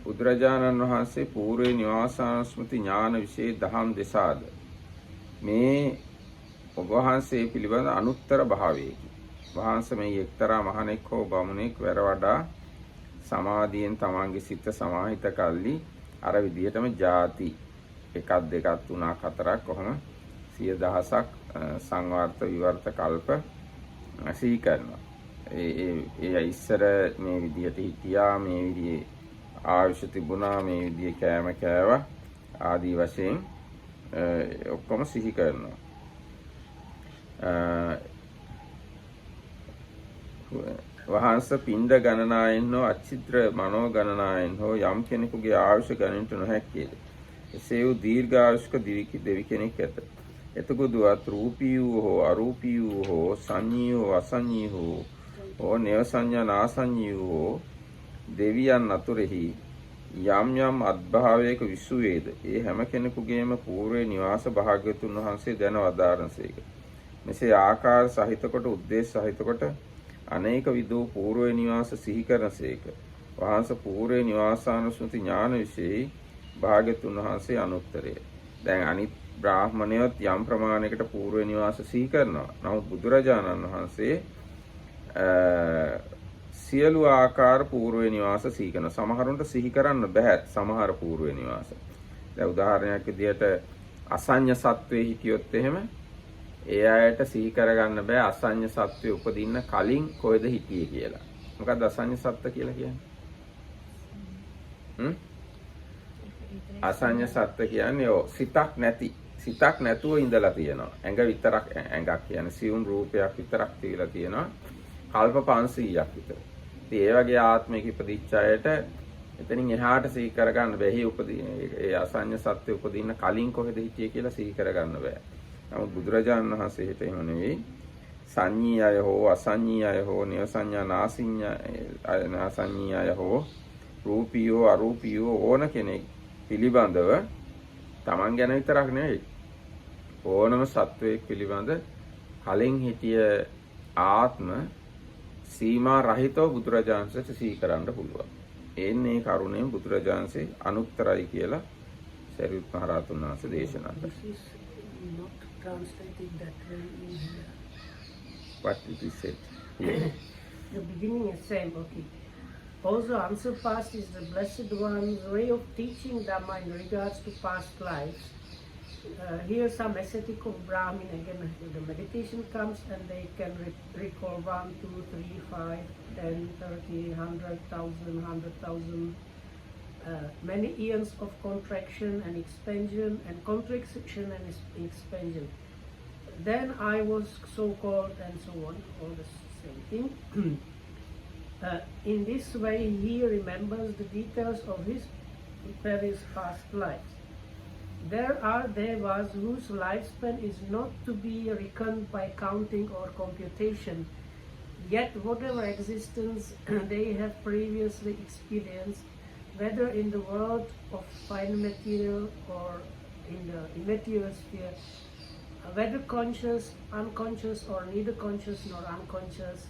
Speaker 1: බුදුරජාණන් වහන්සේ పూర్වේ නිවාසානුස්මෘති ඥාන විශේෂ දහම් දෙසාද මේ ඔබ වහන්සේ පිළිබඳ අනුත්තර භාවයකි. වහන්සේ මේ එක්තරා මහණෙක් හෝ බමුණෙක් වැර වඩා සමාධියෙන් තමන්ගේ සිත සමාහිත කල්ලි අර විදිහටම ಜಾති එකක් දෙකක් තුනක් හතරක් කොහොම 100,000ක් සංවර්ත විවර්ත කල්ප සිහි කරනවා. ඒ ඉස්සර මේ විදිහට හිටියා, මේ විදිහේ ආයුෂ තිබුණා, මේ විදිහේ කෑම කෑවා ආදී වශයෙන් ඔක්කොම සිහි කරනවා. වහන්ස පින්ඩ ගණනායෙන් හෝ අච්චිත්‍ර මනෝ ගණනායෙන් හෝ යම් කෙනෙකුගේ ආයුෂ ගණනට නොහැක්කේද එසේ වූ දීර්ඝායුෂ්ක දෙවි කෙනෙක් ඇත. එතකොටවත් රූපී වූ හෝ අරූපී වූ හෝ සංඤී හෝ අසංඤී හෝ නේව සංඥා නාසංඤී හෝ දෙවියන් අතුරෙහි යම් යම් අත්භාවයක විසුවේද ඒ හැම කෙනෙකුගේම పూర్වේ නිවාස භාග්‍යතුන් වහන්සේ දැන වදාරනසේක. මෙසේ ආකාර සහිත කොට උද්දේශ සහිත කොට අනේක විදෝ పూర్වේ නිවාස සිහි කරනසේක. වහන්සේ పూర్වේ නිවාසානුස්මෘති ඥාන විශේෂයි භාග්‍යතුන් වහන්සේ අනුත්තරය. දැන් අනිත් බ්‍රාහ්මණයොත් යම් ප්‍රමාණයකට పూర్වේ නිවාස සිහි කරනවා. නමුත් බුදුරජාණන් වහන්සේ සියලු ආකාර పూర్වේ නිවාස සිහි කරන. සමහරුන්ට සිහි කරන්න බෑ සමහර పూర్වේ නිවාස. දැන් උදාහරණයක් විදිහට අසඤ්ඤ සත්වයේ හිටියොත් එහෙම ඒ අයට සිහි කරගන්න බෑ අසඤ්ඤ සත්වයේ උපදින්න කලින් කොහෙද හිටියේ කියලා. මොකක්ද අසඤ්ඤ සත්ත්ව කියලා කියන්නේ? අසඤ්ඤ සත්ත්ව කියන්නේ සිතක් නැතුව ඉඳලා තියෙනවා. ඇඟ විතරක්, ඇඟක් කියන්නේ සියුම් රූපයක් විතරක් තියලා තියෙනවා. කල්ප 500ක් විතර. ඉතින් ඒ වගේ ආත්මික ඉපදිච්ච අයට එතනින් එහාට සිහි කරගන්න බෑ. ඒ අසඤ්ඤ සත්ත්ව උපදින්න කලින් කොහෙද හිටියේ කියලා සිහි කරගන්න බෑ. නමුත් බුදුරජාණන් වහන්සේට එහෙම නෙවෙයි. සංඤී අය හෝ අසංඤී අය හෝ නේව සංඥා නාසංඤී අය හෝ රූපීයෝ අරූපීයෝ ඕන කෙනෙක් පිළිබඳව තමන් ගැන විතරක් නෙවෙයි ඕනම සත්වයක් පිළිබඳ කලින් හිටිය ආත්ම සීමා රහිතව බුදුරජාණන්සේට සිහි කරන්න පුළුවන්. එන්නේ කරුණෙන් බුදුරජාණන්සේ අනුත්තරයි කියලා සරියුත් මහ රහතන් වහන්සේ දේශනා කළා.
Speaker 2: Not translated that way in here.
Speaker 1: What it is said?
Speaker 2: The beginning is same, okay. Also, unsurpassed is the Blessed One's way of teaching Dhamma in regards to past lives. Here some ascetic of Brahmin, again the meditation comes and they can recall 1, 2, 3, 5, 10, 30, 100,000, 100,000, many eons of contraction and expansion and contraction and expansion. Then I was so-called and so on, all the same thing. In this way he remembers the details of his various past lives. There are devas whose lifespan is not to be reckoned by counting or computation, yet whatever existence they have previously experienced, whether in the world of fine material or in the immaterial sphere, whether conscious, unconscious, or neither conscious nor unconscious,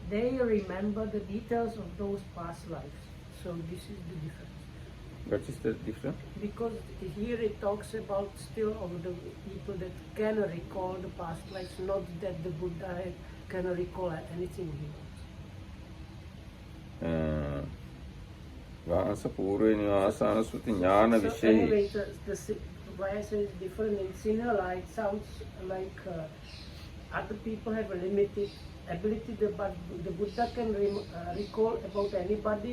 Speaker 2: they remember the details of those past lives. So this is the difference.
Speaker 1: What is the difference?
Speaker 2: Because here it talks about still of the people that can recall the past lives, not that the Buddha can recall anything he wants.
Speaker 1: වහන්ස పూర్වේ නිවාසානුස්මෘති ඥාන විශේෂයි.
Speaker 2: Anyway, why I say it's different in Sinhala, it sounds like other people have a limited ability, but the Buddha can recall about anybody,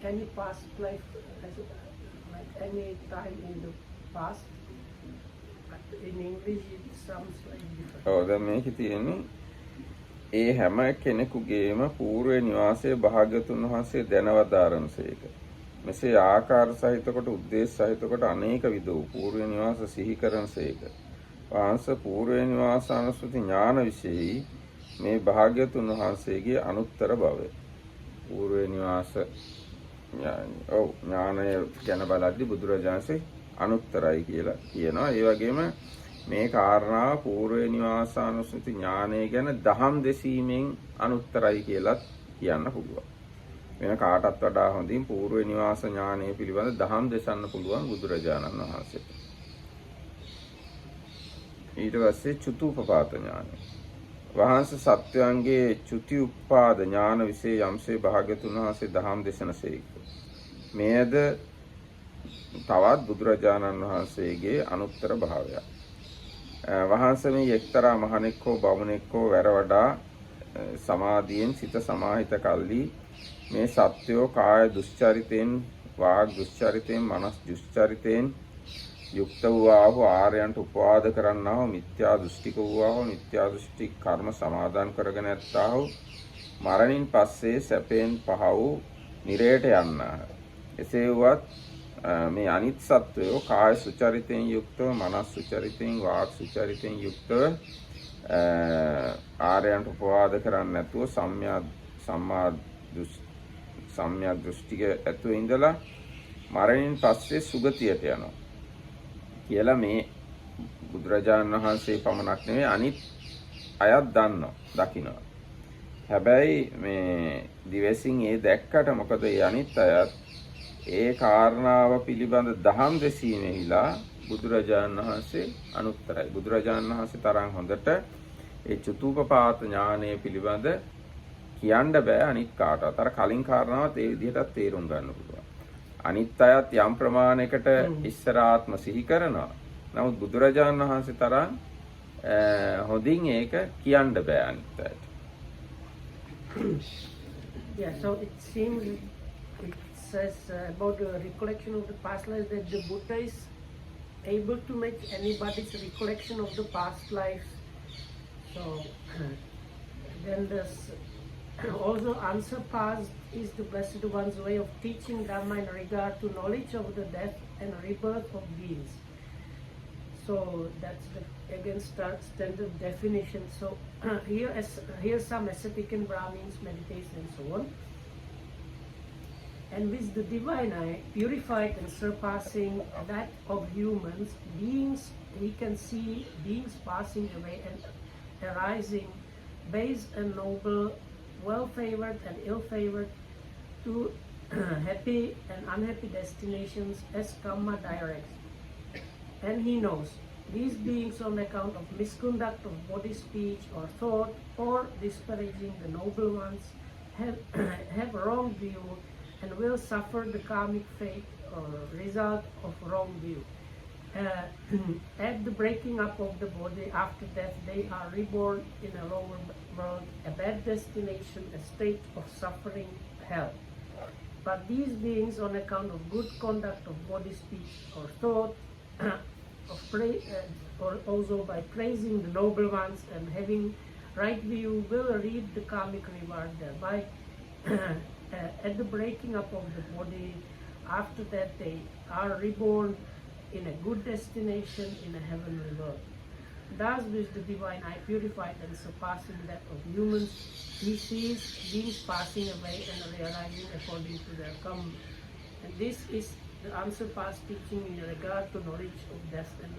Speaker 2: any past life, like any time in the past. But in English it sounds like different.
Speaker 1: දැන් මේකේ තියෙන්නේ ඒ හැම කෙනෙකුගේම పూర్වේ නිවාසයේ භාග්‍යතුන් වහන්සේ දැනවදාරනසේක. මෙසේ ආකාර සහිත කොට උද්දේශ සහිත කොට අනේක විදෝ పూర్වේ නිවාස සිහි කරනසේක. වහන්ස పూర్වේ නිවාසානුස්මෘති ඥාන විශේෂයි මේ භාග්‍යතුන් වහන්සේගේ අනුත්තර බවය. పూర్ව නිවාස ඥානය ගැන බලද්දී බුදුරජාණන්සේ අනුත්තරයි කියලා කියනවා. ඒ වගේම මේ කාරණාව పూర్ව නිවාසානුස්සති ඥානය ගැන දහම් දෙසීමෙන් අනුත්තරයි කියලා කියන්න පුළුවන්. වෙන කාටත් වඩා හොඳින් పూర్ව නිවාස ඥානය පිළිබඳ දහම් දෙසන්න පුළුවන් බුදුරජාණන් වහන්සේට. ඊට පස්සේ චුතූපපාත ඥානය. වහන්සේ සත්වයන්ගේ චුති උප්පාද ඥාන විශේෂ යම්සේ භාග්‍යතුන් වහන්සේ දහම් දේශනසේක. මේද තවත් බුදුරජාණන් වහන්සේගේ අනුත්තර භාවය. වහන්සේ මේ එක්තරා මහණෙක් හෝ බමුණෙක් හෝ වැර වඩා සමාධියෙන් සිත සමාහිත කල්ලි මේ සත්වෝ කාය දුස්චරිතෙන් වාග් දුස්චරිතෙන් මනස් දුස්චරිතෙන් යුක්ත වූ ආර්යයන්ට උපවාද කරන්නා වූ මිත්‍යා දෘෂ්ටික වූ මිත්‍යා දෘෂ්ටි කර්ම සමාදන් කරගෙන ඇත්තා වූ මරණින් පස්සේ සැපෙන් පහ වූ නිරයට යන්නාහ. එසේ වුවත් මේ අනිත් සත්වයෝ කාය සුචරිතෙන් යුක්තව මනස් සුචරිතෙන් වාග් සුචරිතෙන් යුක්තව ආර්යයන්ට උපවාද කරන්නේ නැතුව සම්‍යක් දෘෂ්ටික ඇතුව ඉඳලා මරණින් පස්සේ සුගතියට යනවා කියලා මේ බුදුරජාණන් වහන්සේ පමණක් නෙවෙයි අනිත් අයත් දකිනවා. හැබැයි මේ දිවසින් ඒ දැක්කට මොකද ඒ අනිත් අයත් ඒ කාරණාව පිළිබඳ දහම් දෙසීමේහිලා බුදුරජාණන් වහන්සේ අනුත්තරයි. බුදුරජාණන් වහන්සේ තරම් හොඳට ඒ චතුූපපාත ඥානය පිළිබඳ කියන්න බෑ අනිත් කාටවත්. අර කලින් කාරණාවත් ඒ විදිහට තේරුම් ගන්න පුළුවන්. අනිත් අයත් යම් ප්‍රමාණයකට ඉස්සරාත්ම සිහි කරනවා. නමුත් බුදුරජාණන් වහන්සේ තරම් හොඳින් ඒක කියන්න බෑ අනිත් අයට.
Speaker 2: Yeah, so it seems it says about the recollection of the past lives that the Buddha is able to make anybody's recollection of the past lives. So then there's also unsurpassed is the Blessed One's way of teaching Dhamma in regard to knowledge of the death and rebirth of beings. So that's again standard definition. So here some ascetic and Brahmins meditation and so on. And with the divine eye, purified and surpassing that of humans, beings, he can see beings passing away and arising, base and noble, well-favored and ill-favored, to happy and unhappy destinations as karma directs. And he knows these beings on account of misconduct of body, speech or thought, or disparaging the noble ones, have wrong view and will suffer the karmic fate or result of wrong view. At the breaking up of the body after death, they are reborn in a lower world, a bad destination, a state of suffering, hell. But these beings, on account of good conduct of body, speech or thought, or also by praising the noble ones and having right view, will reap the karmic reward thereby. At the breaking up of the body, after that they are reborn in a good destination in a heavenly world. Thus with the divine eye purified and surpassing that of humans, he sees beings passing away and realizing according to their karma. And this is the unsurpassed teaching in regard to knowledge of death and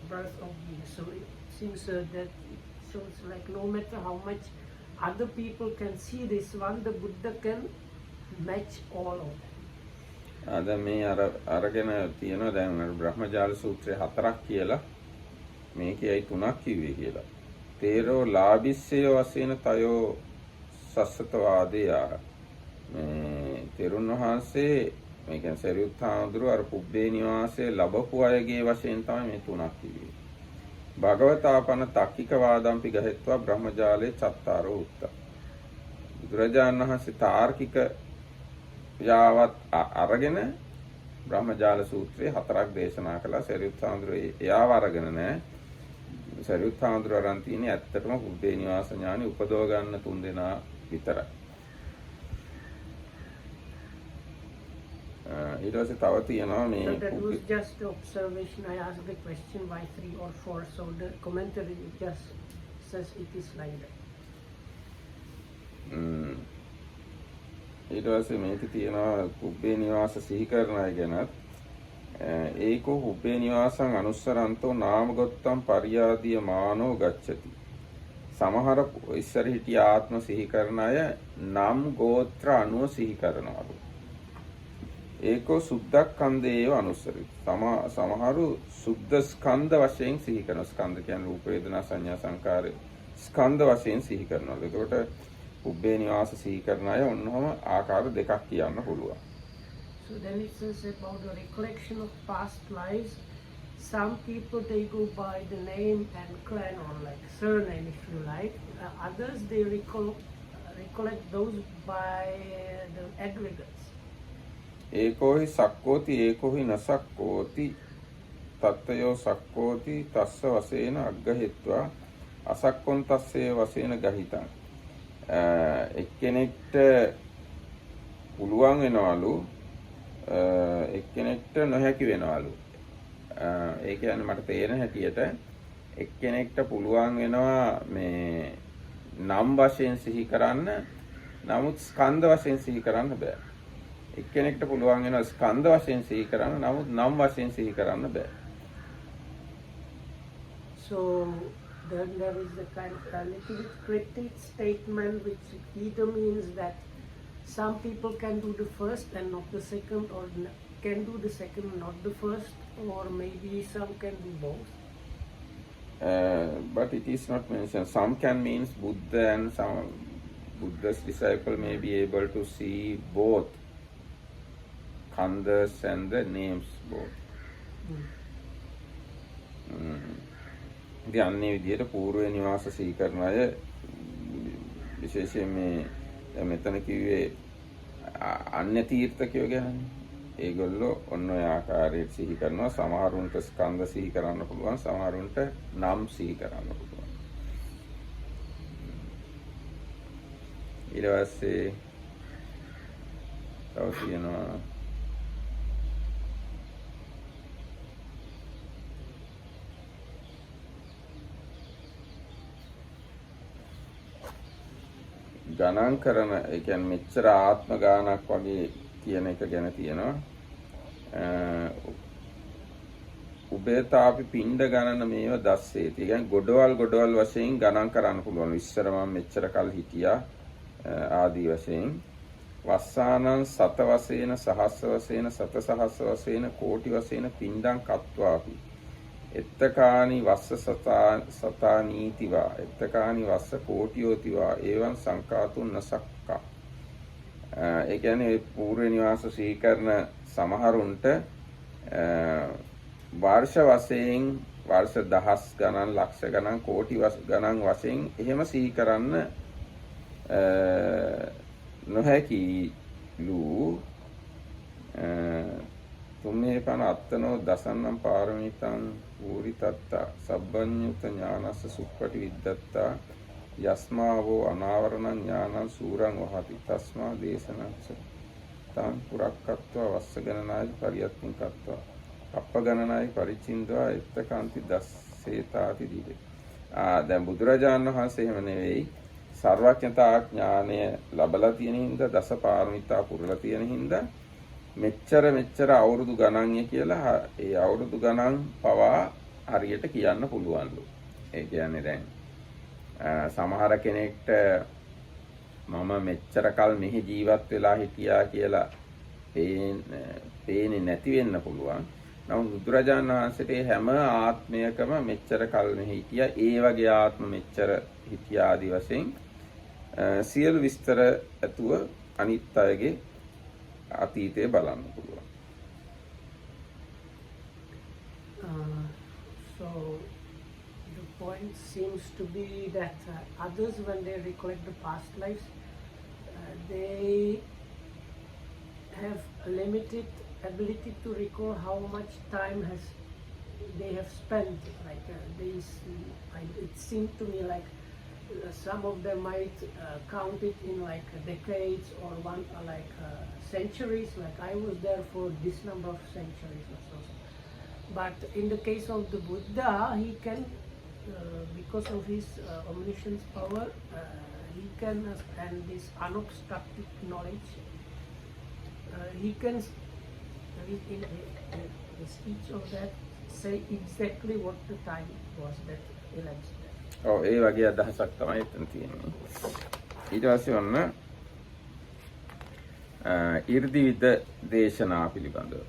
Speaker 2: birth of beings. So it seems that so it's like no matter how much other people can see this one, the Buddha can match all of them.
Speaker 1: අද මේ අරගෙන තියෙනවා දැන් බ්‍රහ්මජාල සූත්‍රය 4ක් කියලා මේකේයි 3ක් කිව්වේ කියලා. තේරෝ ලාභිස්සය වශයෙන් තයෝ සස්සතවාදයා මේ තෙරුන් වහන්සේ මේ කියන්නේ සරියුත් හාමුදුරුවෝ අර පුබ්බේ නිවාසයේ ලැබපු අයගේ වශයෙන් තමයි මේ 3ක් කිව්වේ. භගවතාපන තක්කික වාදම්පි ගහෙත්වා බ්‍රහ්මජාලේ චත්තාරෝ උත්ත. බුදුරජාණන් වහන්සේ තාර්කික යාවත් අරගෙන බ්‍රහ්මජාල සූත්‍රයේ 4ක් දේශනා කළා. සරියුත් හාමුදුරුවෝ එයාව අරගෙන නැහැ. සරියුත් හාමුදුරුවෝ අරන් තියෙන්නේ ඇත්තටම පුබ්බේ නිවාස ඥානෙ උපදව ගන්න 3 දෙනා විතරයි. ඊට පස්සේ තව තියෙනවා මේ
Speaker 2: So that was just the observation. I asked the question why 3 or 4. So the commentary just says it is like that.
Speaker 1: ඊට පස්සේ මේක තියෙනවා පුබ්බේ නිවාස සිහි කරන අය ගැනත් ඒකෝ පුබ්බේ නිවාසං අනුස්සරන්තෝ නාමගොත්තම් පරියාදිය මානෝ ගච්ඡති. සමහර ඉස්සර හිටිය ආත්ම සිහි කරන අය නම් ගෝත්‍ර අනුව සිහි කරනවලු. ඒකෝ සුද්ධක්ඛන්දේව අනුස්සරති. සමහරු සුද්ධ ස්කන්ධ වශයෙන් සිහි කරනවා. ස්කන්ධ කියන්නේ රූප වේදනා සංඥා සංකාර ස්කන්ධ වශයෙන් සිහි කරනවා. එතකොට පුබ්බේ නිවාස සිහි කරන අය ඔන්නෝම ආකාර දෙකක් කියන්න පුළුවන්.
Speaker 2: So then it says about the recollection of past lives. Some people they go by the name and clan or like surname if you like. Others they recollect those by the aggregates.
Speaker 1: ඒකෝහි සක්කෝති ඒකෝහි නසක්කෝති තත්තයෝ සක්කෝති තස්ස වශයෙන් අග්ගහෙත්වා අසක්කොන් තස්සේ වශයෙන් ගහිතං. එක්කෙනෙක්ට පුළුවන් වෙනවලු එක්කෙනෙක්ට නොහැකි වෙනවලු. ඒ කියන්නේ මට තේරෙන හැටියට එක්කෙනෙක්ට පුළුවන් වෙනවා මේ නම් වශයෙන් සිහි කරන්න, නමුත් ස්කන්ධ වශයෙන් සිහි කරන්න බෑ. එක්කෙනෙක්ට පුළුවන් වෙනවා ස්කන්ධ වශයෙන් සිහි කරන්න, නමුත් නම් වශයෙන් සිහි කරන්න බෑ.
Speaker 2: So then there is a kind of a little bit cryptic statement which either means that some people can do the first and not the second, or can do the second and not the first, or maybe some can do both.
Speaker 1: But it is not mentioned. Some can means Buddha, and some Buddha's disciple may be able to see both khandhas and the names both. ඉතින් අන්නේ විදිහට పూర్ව නිවාස සිහි කරන අය විශේෂයෙන් මේ මෙතන කිව්වේ අන්‍ය තීර්ථකයෝ ගැනනේ. ඒගොල්ලෝ ඔන්න ඔය ආකාරයට සිහි කරනවා. සමහරුන්ට ස්කන්ධ සිහි කරන්න පුළුවන්, සමහරුන්ට නම් සිහි කරන්න පුළුවන්. ඊට පස්සේ තව කියනවා ගණන් කරන, ඒ කියන්නේ මෙච්චර ආත්ම ගානක් වගේ කියන එක ගැන තියෙනවා. උබේතාපි පිණ්ඩ ගණන මේව දස්සේති. ඒ කියන්නේ ගොඩවල් වශයෙන් ගණන් කරන්න පුළුවන්. ඉස්සර මම මෙච්චර කල් හිටියා ආදී වශයෙන්. වස්සානං සත වශයෙන්, සහස්ස වශයෙන්, සත සහස්ස වශයෙන්, කෝටි වශයෙන් පිණ්ඩං කତ୍වාපි. එත්තකානි වස්ස සතානීතිවා එත්තකානි වස්ස කෝටියෝතිවා එවං සංකාතුන් නසක්කා. ඒ කියන්නේ పూర్ව නිවාස සිහි කරන සමහරුන්ට වර්ෂ වශයෙන්, වර්ෂ දහස් ගණන්, ලක්ෂ ගණන්, කෝටි ගණන් වශයෙන් එහෙම සිහි කරන්න නොහැකිලු. තුම්මේ පන අත්තනෝ දසන්නම් පාරමිතං ඌරි තත්තා සබ්බඤ්ඤුත ඥානස්ස සුප්පටි විද්දත්තා යස්මාවෝ අනාවරණං ඥානං සූරං වහති තස්මා දේශනංච තං පුරක්කත්වා වස්ස ගණනායි පරියත්තිං කත්වා කප්ප ගණනායි පරිචින්දවා එත්තකාන්ති දස්සේතාති දීවේ. දැන් බුදුරජාණන් වහන්සේ එහෙම නෙවෙයි, සර්වඥතා ඥානය ලැබලා තියෙන හින්දා, දස පාරමිතා පුරලා තියෙන හින්දා මෙච්චර අවුරුදු ගණන්ය කියලා ඒ අවුරුදු ගණන් පවා හරියට කියන්න පුළුවන්ලු. ඒ කියන්නේ දැන් සමහර කෙනෙක්ට මම මෙච්චර කල් මෙහි ජීවත් වෙලා හිටියා කියලා පේන්නේ නැති වෙන්න පුළුවන්. නමුත් බුදුරජාණන් වහන්සේට හැම ආත්මයකම මෙච්චර කල් මෙහි හිටියා, ඒ වගේ ආත්ම මෙච්චර හිටියා ආදි වශයෙන් සියලු විස්තර ඇතුව අනිත් අයගේ අතීතය බලන්න පුළුවන්.
Speaker 2: So the point seems to be that others, when they recollect the past lives, they have a limited ability to recall how much time they have spent. Like it seemed to me like some of them might count it in like decades or centuries. Like I was there for this number of centuries or so. But in the case of the Buddha, he can, because of his omniscience power, he can, and this unobstructed knowledge, he can in a speech of that say exactly what the time was that election.
Speaker 1: ඔව් ඒ වගේ අදහසක් තමයි එතන තියෙන්නේ. ඊට පස්සේ ඔන්න 이르දි විද දේශනා පිළිබඳව.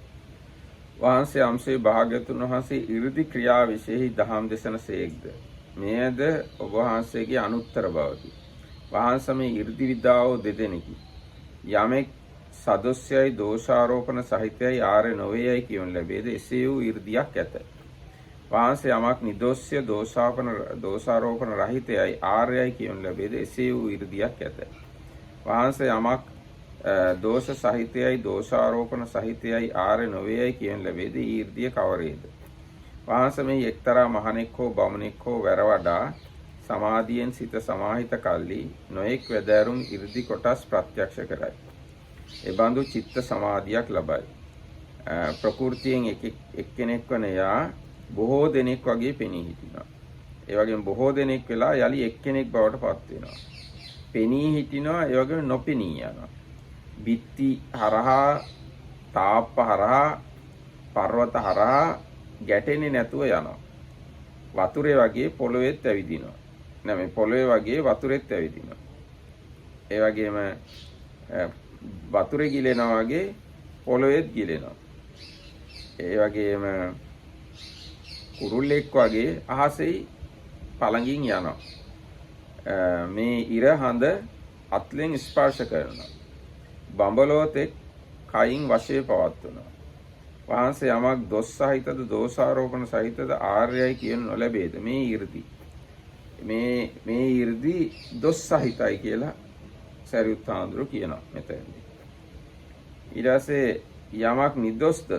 Speaker 1: වහන්සේ අම්සේ භාග්‍යතුන් වහන්සේ 이르දි ක්‍රියා විශේෂයි දහම් දේශන සේක්ද. මෙයද ඔබ වහන්සේගේ අනුත්තර බවකි. වහන්සේ මේ 이르දි විදාව දෙදෙනෙකි. යමෙක් සදොස්යයි දෝෂාරෝපණ සහිතයි ආර්ය නොවේයයි කියවන ලැබේද එසේ වූ 이르දියක් ඇත. වහන්සේ යමක් නිදොස්ය දෝෂාරෝපණ රහිතයයි ආර්යයි කියවන ලැබේද එසේ වූ 이르දියක් ඇත. වහන්සේ යමක් දෝෂ සහිතයයි දෝෂාරෝපණ සහිතයයි ආර්ය නොවේයයි කියවන ලැබේද 이르දිය කවරේද? වහන්සේ මේ එක්තරා මහණෙක් හෝ බමුණෙක් හෝ වැරවඩා සමාධියෙන් සිත සමාහිත කල්ලි නොඑක් වැදෑරුම් 이르දි කොටස් ප්‍රත්‍යක්ෂ කරයි. එබඳු චිත්ත සමාධියක් ලබයි. ප්‍රകൃතියෙන් එක්කෙනෙක් වන යා බොහෝ දෙනෙක් වගේ පෙනී හිටිනවා. ඒ වගේම බොහෝ දෙනෙක් වෙලා යලි එක්කෙනෙක් බවට පත් වෙනවා. පෙනී හිටිනවා ඒ වගේම නොපෙනී යනවා. බිත්ති හරහා තාප්ප හරහා පර්වත හරහා ගැටෙන්නේ නැතුව යනවා. වතුරේ වගේ පොළොවේත් ඇවිදිනවා. නැමෙ පොළොවේ වගේ වතුරෙත් ඇවිදිනවා. ඒ වගේම වතුරේ ගිලෙනවා වගේ පොළොවේත් ගිලෙනවා. ඒ වගේම කුරුල්ලෙක් වගේ අහසෙයි පළඟින් යනවා. මේ ඉර හඳ අත්ලෙන් ස්පර්ශ කරනවා. බඹලෝතෙක් කයින් වශයේ පවත්වනවා. වහන්සේ යමක් දොස් සහිතද දෝෂාරෝපණ සහිතද ආර්යයි කියන නොලැබේද මේ 이르දි. මේ 이르දි දොස් සහිතයි කියලා සරියුත් හාමුදුරුවෝ කියනවා මෙතනදී. ඊට පස්සේ යමක් නිදොස්ද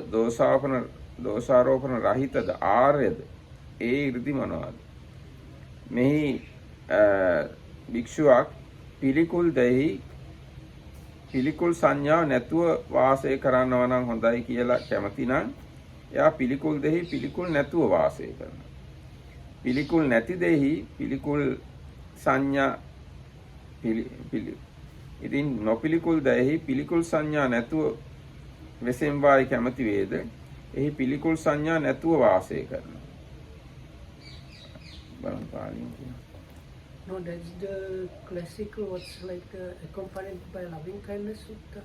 Speaker 1: දෝෂාරෝපණ රහිතද ආර්යද ඒ 이르දි මොනවාද? මෙහි භික්ෂුවක් පිළිකුල් දෙහි පිළිකුල් සංඥාව නැතුව වාසය කරනවා නම් හොඳයි කියලා කැමති නම් එයා පිළිකුල් දෙහි පිළිකුල් නැතුව වාසය කරනවා. පිළිකුල් නැති දෙහි පිළිකුල් සංඥා ඉතින් නොපිළිකුල් දෙහි පිළිකුල් සංඥා නැතුව වෙසෙන්වායි කැමති වේද එහි පිළිකුල් සංඥා නැතුව වාසය කරනවා. බලන්න පාලින් කියනවා.
Speaker 2: No, that's the classical, what's like accompanied by loving kindness sutta.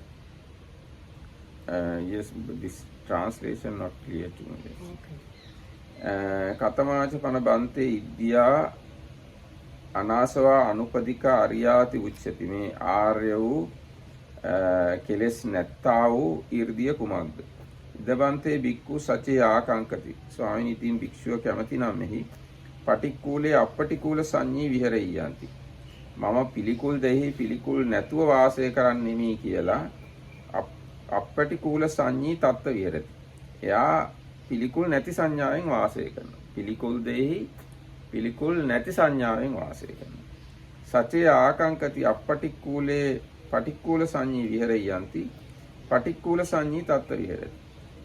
Speaker 1: Yes, but this translation not clear to me.
Speaker 2: Okay.
Speaker 1: කතමාච පන බන්තේ ඉද්දියා අනාසවා අනුපදිකා අරියාති උච්චති. මේ ආර්ය වූ කෙලෙස් නැත්තා වූ 이르දිය කුමක්ද? ඉදබන්තේ බික්කු සචේ ආකංකති. ස්වාමීන් ඉතින් භික්ෂුව කැමති නම් මෙහි පටික්කුලේ අපටිකුල සංඤී විහෙරෙය්‍යන්ති. මම පිළිකුල් දෙහි පිළිකුල් නැතුව වාසය කරන්නෙමි කියලා අපටිකුල සංඤී තත්ත්ව විහෙරති. එයා පිළිකුල් නැති සංඥාවෙන් වාසය කරනවා. පිළිකුල් දෙහි පිළිකුල් නැති සංඥාවෙන් වාසය කරනවා. සචේ ආකංකති අපටික්කුලේ පටික්කුල සංඤී විහෙරෙය්‍යන්ති. පටික්කුල සංඤී තත්ත්ව විහෙරති.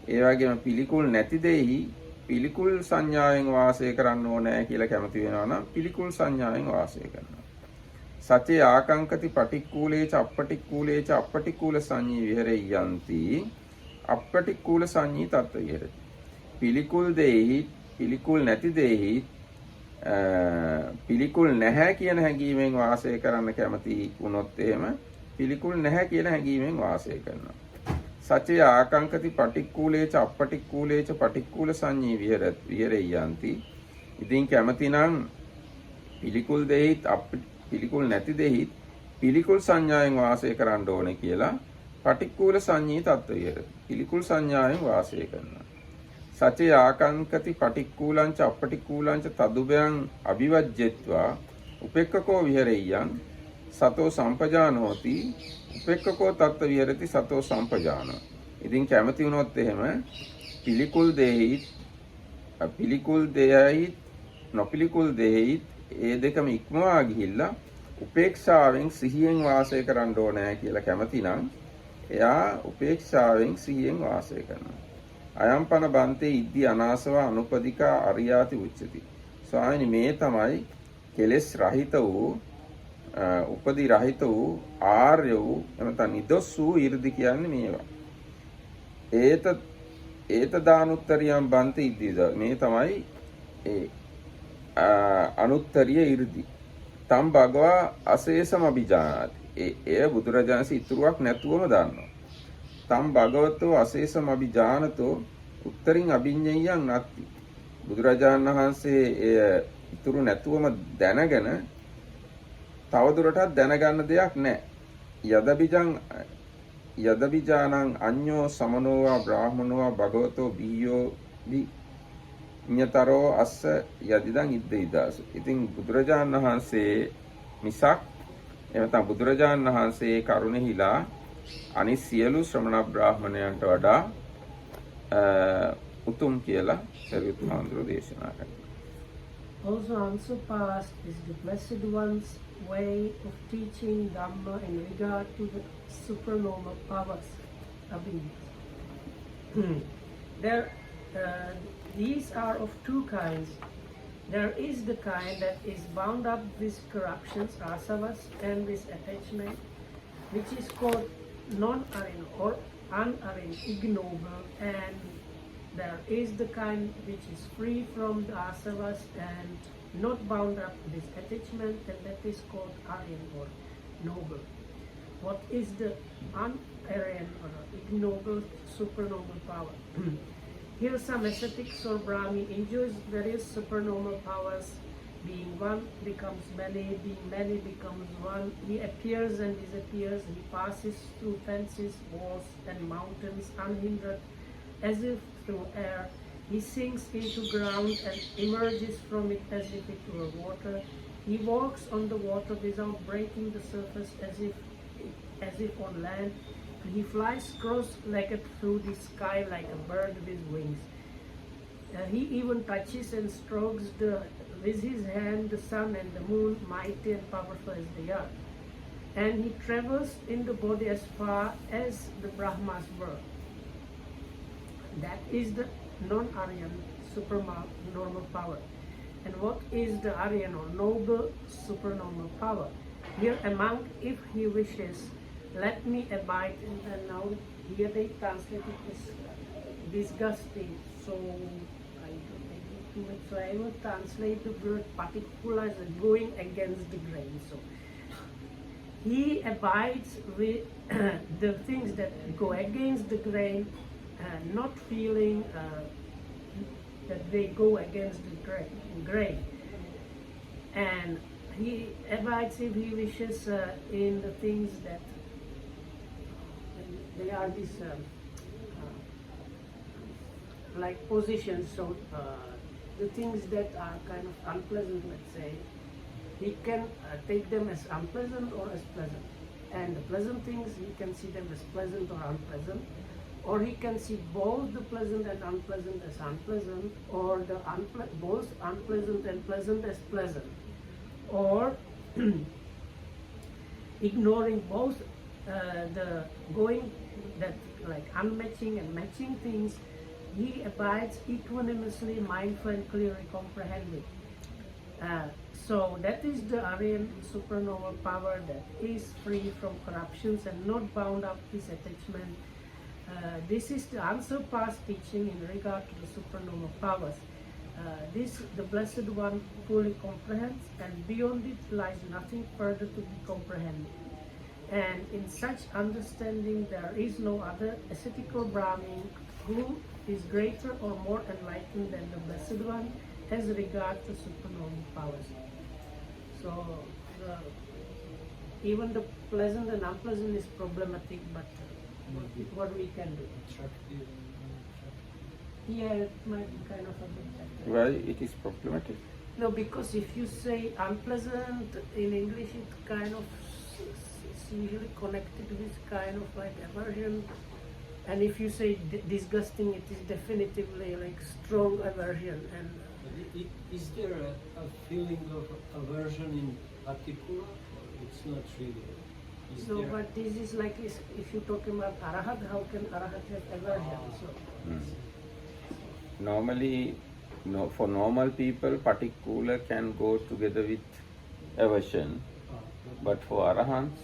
Speaker 1: ඒ වගේම පිළිකුල් නැති දෙහි පිළිකුල් සංඥාවෙන් වාසය කරන්න ඕනේ කියලා කැමති වෙනවා නම් පිළිකුල් සංඥාවෙන් වාසය කරනවා. සචේ ආකංකති පටික්කුලේච අපටික්කුලේච අපටික්කුල සංඤී විහෙරෙය්‍යන්ති. අපටික්කුල සංඤී තත්ත්ව විහෙරති. පිළිකුල් දෙහි පිළිකුල් නැති දෙහි පිළිකුල් නැහැ කියන හැඟීමෙන් වාසය කරන්න කැමති වුණොත් එහෙම පිළිකුල් නැහැ කියන හැඟීමෙන් වාසය කරනවා. සචේ ආකංකති පටික්කුලේච අපටික්කුලේච පටික්කුල සංඤී විහෙරෙය්‍යන්ති. ඉතින් කැමති නම් පිළිකුල් දෙහිත් පිළිකුල් නැති දෙහිත් පිළිකුල් සංඥාවෙන් වාසය කරන්න ඕනේ කියලා පටික්කුල සංඤී තත්ත්ව විහෙරති. පිළිකුල් සංඥාවෙන් වාසය කරනවා. සචේ ආකංකති පටික්කුලංච අපටික්කුලංච තදුබයං අභිවජ්ජෙත්වා උපෙක්ඛකෝ විහෙරෙය්‍යං සතෝ සම්පජානෝති උපෙක්ඛකෝ තත්ත්ව විහෙරති සතෝ සම්පජානෝ. ඉතින් කැමති වුණොත් එහෙම පිළිකුල් දෙහිත් පිළිකුල් දෙයයිත් නොපිළිකුල් දෙහිත් ඒ දෙකම ඉක්මවා ගිහිල්ලා උපේක්ෂාවෙන් සිහියෙන් වාසය කරන්න ඕනේ කියලා කැමති නම් එයා උපේක්ෂාවෙන් සිහියෙන් වාසය කරනවා. අයම්පන බන්තේ ඉද්දි අනාසව අනුපදිකා අරියාති උච්චති. ස්වාමීනි මේ තමයි කෙලෙස් රහිත වූ උපදී රහිත වූ ආර්ය වූ එමෙතන නිදොස් වූ 이르දි කියන්නේ මේවා. ඒතදානුත්තරියම් බන්ත ඉද්දීද මේ තමයි ඒ අනුත්තරිය 이르දි තම් භගවා අශේෂම අභිජානාති එය බුදුරජාණන්සේ ඉතුරුවක් නැතුවම දන්නවා තම් භගවතෝ අශේෂම අභිජානතෝ උත්තරින් අභිඤ්ඤයං නත්ති බුදුරජාණන් වහන්සේ එය ඉතුරු නැතුවම දැනගෙන තවදුරටත් දැනගන්න දෙයක් නැහැ යදබිජානං අඤ්ඤෝ සමනෝවා බ්‍රාහමනෝවා භගවතෝ බියෝ විඤ්ඤතරෝ අස්ස යදිදං ඉද්දේදාසු. ඉතින් බුදුරජාණන් වහන්සේ මිසක් එවත බුදුරජාණන් වහන්සේ කරුණෙහිලා අනිත් සියලු ශ්‍රමණ බ්‍රාහමණයන්ට වඩා උතුම් කියලා සරියුත් හාමුදුරුවෝ දේශනා කළා.
Speaker 2: Also unsurpassed is the Blessed One's way of teaching Dhamma in regard to the supernormal powers of beings. These are of two kinds. There is the kind that is bound up with corruptions, asavas, and with attachment, which is called non-aryan or unaryan, ignoble, and there is the kind which is free from the asavas and not bound up with attachment, and that is called aryan or noble. What is the unaryan or ignoble supernormal power? Here some ascetics or Brahmi enjoys various supernormal powers. Being one becomes many, being many becomes one. He appears and disappears. He passes through fences, walls and mountains unhindered as if through air. He sinks into ground and emerges from it as if it were water. He walks on the water without breaking the surface as if on land. He flies cross-legged through the sky like a bird with wings. He even touches and strokes with his hand the sun and the moon, mighty and powerful as they are. And he travels in the body as far as the Brahmas were. That is the non-Aryan supernormal power. And what is the Aryan or noble supernormal power? Here a monk, if he wishes, let me abide, and now here they translate it as disgusting. So I don't think too much. So I will translate the word particular as going against the grain. So he abides with the things that go against the grain, not feeling that they go against the grain. And he abides if he wishes in the things that they are these like positions. So the things that are kind of unpleasant, let's say, he can take them as unpleasant or as pleasant. And the pleasant things, he can see them as pleasant or unpleasant. Or he can see both the pleasant and unpleasant as unpleasant, or the both unpleasant and pleasant as pleasant. Or ignoring both the going that like unmatching and matching things, he abides equanimously, mindful and clearly comprehending. So that is the Aryan supernormal power that is free from corruptions and not bound up with attachment. This is the unsurpassed teaching in regard to the supernormal powers. This the Blessed One fully comprehends, and beyond it lies nothing further to be comprehended. And in such understanding there is no other ascetical Brahmin who is greater or more enlightened than the Blessed One as regards to supernormal powers. So even the pleasant and unpleasant is problematic, but what we can do. Yeah, it might be kind of a bit better.
Speaker 1: Why it is problematic?
Speaker 2: No, because if you say unpleasant in English, it kind of it's usually connected with kind of like aversion. And if you say disgusting, it is definitively like strong aversion. And
Speaker 3: is there a feeling of aversion in particular? It's not really.
Speaker 2: So, but this is like if you're talking about Arahat, how can Arahat have aversion? So,
Speaker 1: Normally, for normal people, particular can go together with aversion, but for Arahants,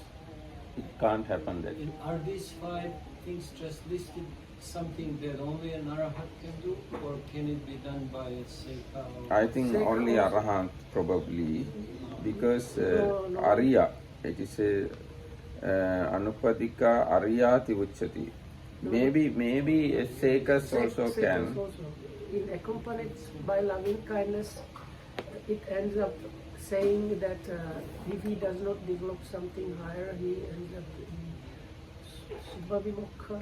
Speaker 1: it can't happen that way.
Speaker 3: Are these 5 things just listed something that only an Arahat can do, or can it be done by a Seka?
Speaker 1: I think only Arahant probably, because Arya, it is a Anupadika Aryati Uchati. Maybe a Sekas also can.
Speaker 2: Also, in accompanied by loving kindness, it ends up saying that if he does not develop something higher, he ends up in Subhavimukha.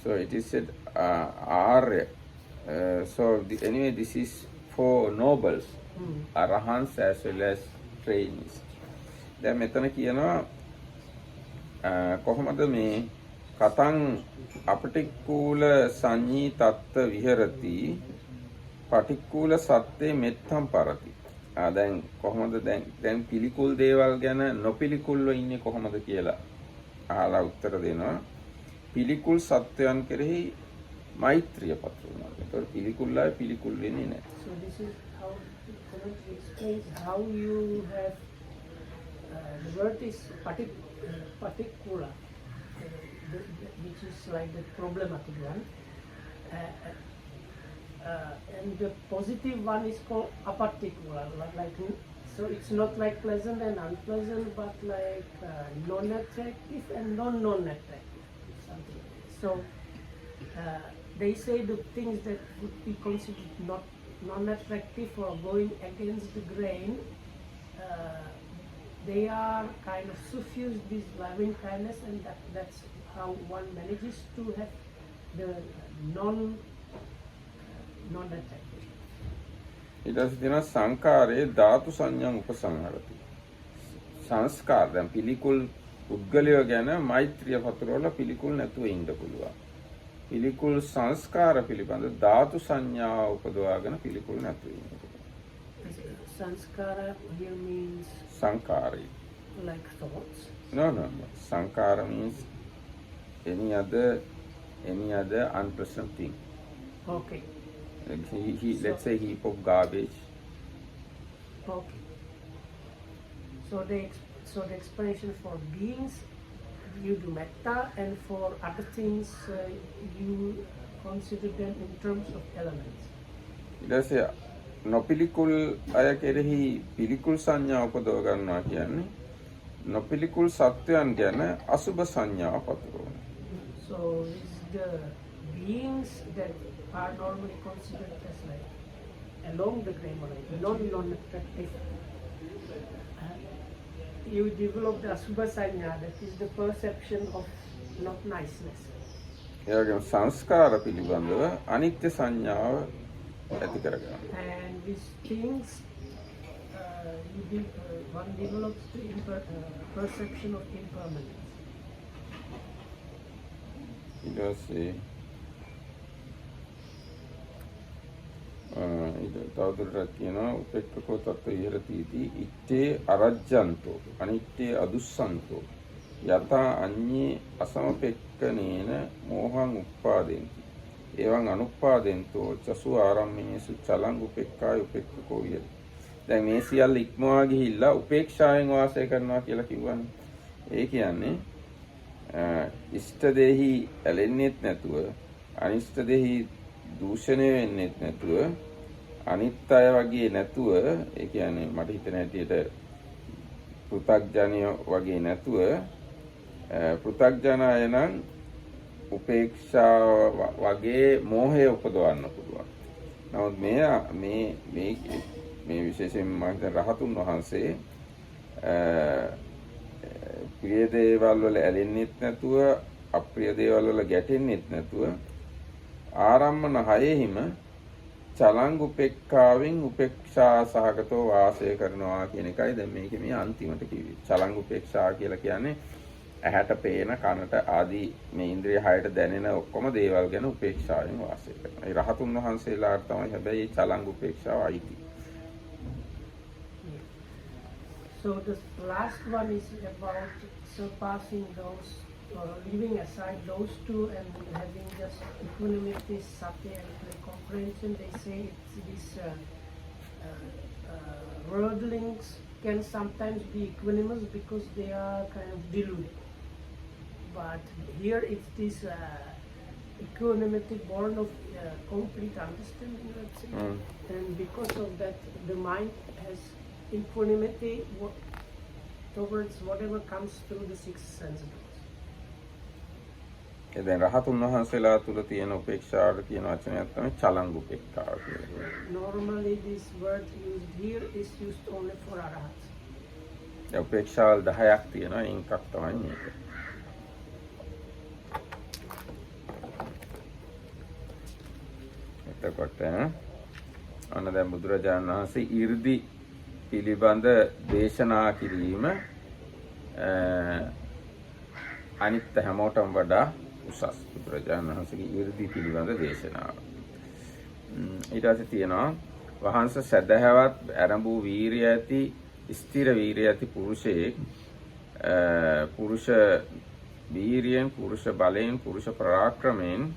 Speaker 1: So it is said Arya. Anyway, this is for nobles, Arahants as well as trainees. දැන් මෙතන කියනවා කොහොමද මේ කතං අපටික්කුල සංඤී තත්ත්ව විහෙරති පටික්කුල සත්‍යේ මෙත්තම් පරති. දැන් කොහොමද දැන් පිළිකුල් දේවල් ගැන නොපිළිකුල්ව ඉන්නේ කොහොමද කියලා අහලා උත්තර දෙනවා. පිළිකුල් සත්‍යයන් කෙරෙහි මෛත්‍රිය පතුරවනවා. ඒතකොට පිළිකුල්ලා පිළිකුල් වෙන්නේ නැහැ.
Speaker 2: So this is how the commentary explains how you have the word is patikula, which is like the problematic one, and the positive one is called apatikula. Like so, it's not like pleasant and unpleasant, but like non-attractive and non-attractive. Something. So they say the things that would be considered not non-attractive or going against the grain. They are kind of suffused with loving kindness, and that's how one manages to have the non-attractive.
Speaker 1: ඊට පස්සේ තියෙනවා සංකාරයේ ධාතු සංඥාන් උපසංහරති. සංස්කාර දැන් පිළිකුල් පුද්ගලයෝ ගැන මෛත්‍රිය පතුරවලා පිළිකුල් නැතුව ඉන්න පුළුවන්. පිළිකුල් සංස්කාර පිළිබඳ ධාතු සංඥාව උපදවාගෙන පිළිකුල් නැතුව ඉන්න පුළුවන්.
Speaker 2: Sanskara here means
Speaker 1: Sankari.
Speaker 2: like thoughts.
Speaker 1: No. Sankara means any other unpleasant thing.
Speaker 2: Okay.
Speaker 1: Like let's say heap of garbage.
Speaker 2: Okay. So the explanation for beings you do metta, and for other things you consider them in terms of elements.
Speaker 1: ඊට පස්සේ නොපිළිකුල් අය කෙරෙහි පිළිකුල් සංඥා උපදව ගන්නවා කියන්නේ නොපිළිකුල් සත්‍යයන් ගැන අසුභ සංඥාව පතුරවන.
Speaker 2: So is the beings that are normally considered as like along the grain or like non-attractive, you develop the asubha sanya, that is the perception of not niceness.
Speaker 1: ඒ වගේම සංස්කාර පිළිබඳව අනිත්‍ය සංඥාව ඇති කරගන්න.
Speaker 2: And these things one develops the perception of impermanence.
Speaker 1: ඊට පස්සේ තවදුරටත් කියනවා උපේක්ඛකෝ තත්ත්ව විහෙරතිති ඉත්තේ අරජ්ජන්තෝ අනිත්තේ අදුස්සන්තෝ යතා අඤ්ඤේ අසමපෙක්කනේන මෝහං උප්පාදෙන්ති එවං අනුප්පාදෙන්තෝ චසු ආරම්මේසු චලං උපේක්ඛාය උපේක්ඛකෝ විහෙරති. දැන් මේ සියල්ල ඉක්මවා ගිහිල්ලා උපේක්ෂාවෙන් වාසය කරනවා කියලා කිව්වනේ. ඒ කියන්නේ ඉෂ්ට දෙහි ඇලෙන්නෙත් නැතුව අනිෂ්ට දෙහි දූෂණය වෙන්නෙත් නැතුව අනිත් අය වගේ නැතුව ඒ කියන්නේ මට හිතෙන හැටියට පෘථග්ජනය වගේ නැතුව පෘථග්ජන අය නම් උපේක්ෂාව වගේ මෝහය උපදවන්න පුළුවන්. නමුත් මේ විශේෂයෙන් මම රහතුන් වහන්සේ ප්‍රිය දේවල් වල ඇලෙන්නෙත් නැතුව අප්‍රිය දේවල් වල ගැටෙන්නෙත් නැතුව ආරම්මන හයෙහිම චලංග උපේක්ඛාවෙන් උපේක්ෂා සහගතව වාසය කරනවා කියන එකයි දැන් මේකේ මේ අන්තිමට කිව්වේ. චලංග උපේක්ෂා කියලා කියන්නේ ඇහැට පේන කනට ආදී මේ ඉන්ද්‍රිය හයට දැනෙන ඔක්කොම දේවල් ගැන උපේක්ෂාවෙන් වාසය කරනවා. ඒ රහතුන් වහන්සේලාට තමයි හැබැයි චලංග උපේක්ෂාව අයිති.
Speaker 2: So the last one is about surpassing those, or leaving aside those two and having just equanimity, sati and comprehension. They say it's these worldlings can sometimes be equanimous because they are kind of deluded. But here it's this equanimity born of complete understanding, let's say. And because of that, the mind has equanimity towards whatever comes through the six senses.
Speaker 1: දැන් රහතුන් වහන්සේලා තුල තියෙන උපේක්ෂාවට කියන වචනයක් තමයි චලංග උපේක්ඛාව කියලා.
Speaker 2: Normally this word used here is used only for arahats.
Speaker 1: දැන් උපේක්ෂාවල් 10ක් තියෙනවා. ඒන් එකක් තමයි මේක. එතකොට අන්න දැන් බුදුරජාණන් වහන්සේ 이르දි පිළිබඳ දේශනා කිරීම අනිත් හැමෝටම වඩා උසස් බුදුරජාණන් වහන්සේගේ 이르දි පිළිබඳ දේශනාව. ඊට පස්සේ තියෙනවා වහන්සේ සදහවත් ආරම්භ වීරිය ඇති ස්ථිර වීරිය ඇති පුරුෂයෙක් පුරුෂ වීරියෙන් පුරුෂ බලයෙන් පුරුෂ පරාක්‍රමයෙන්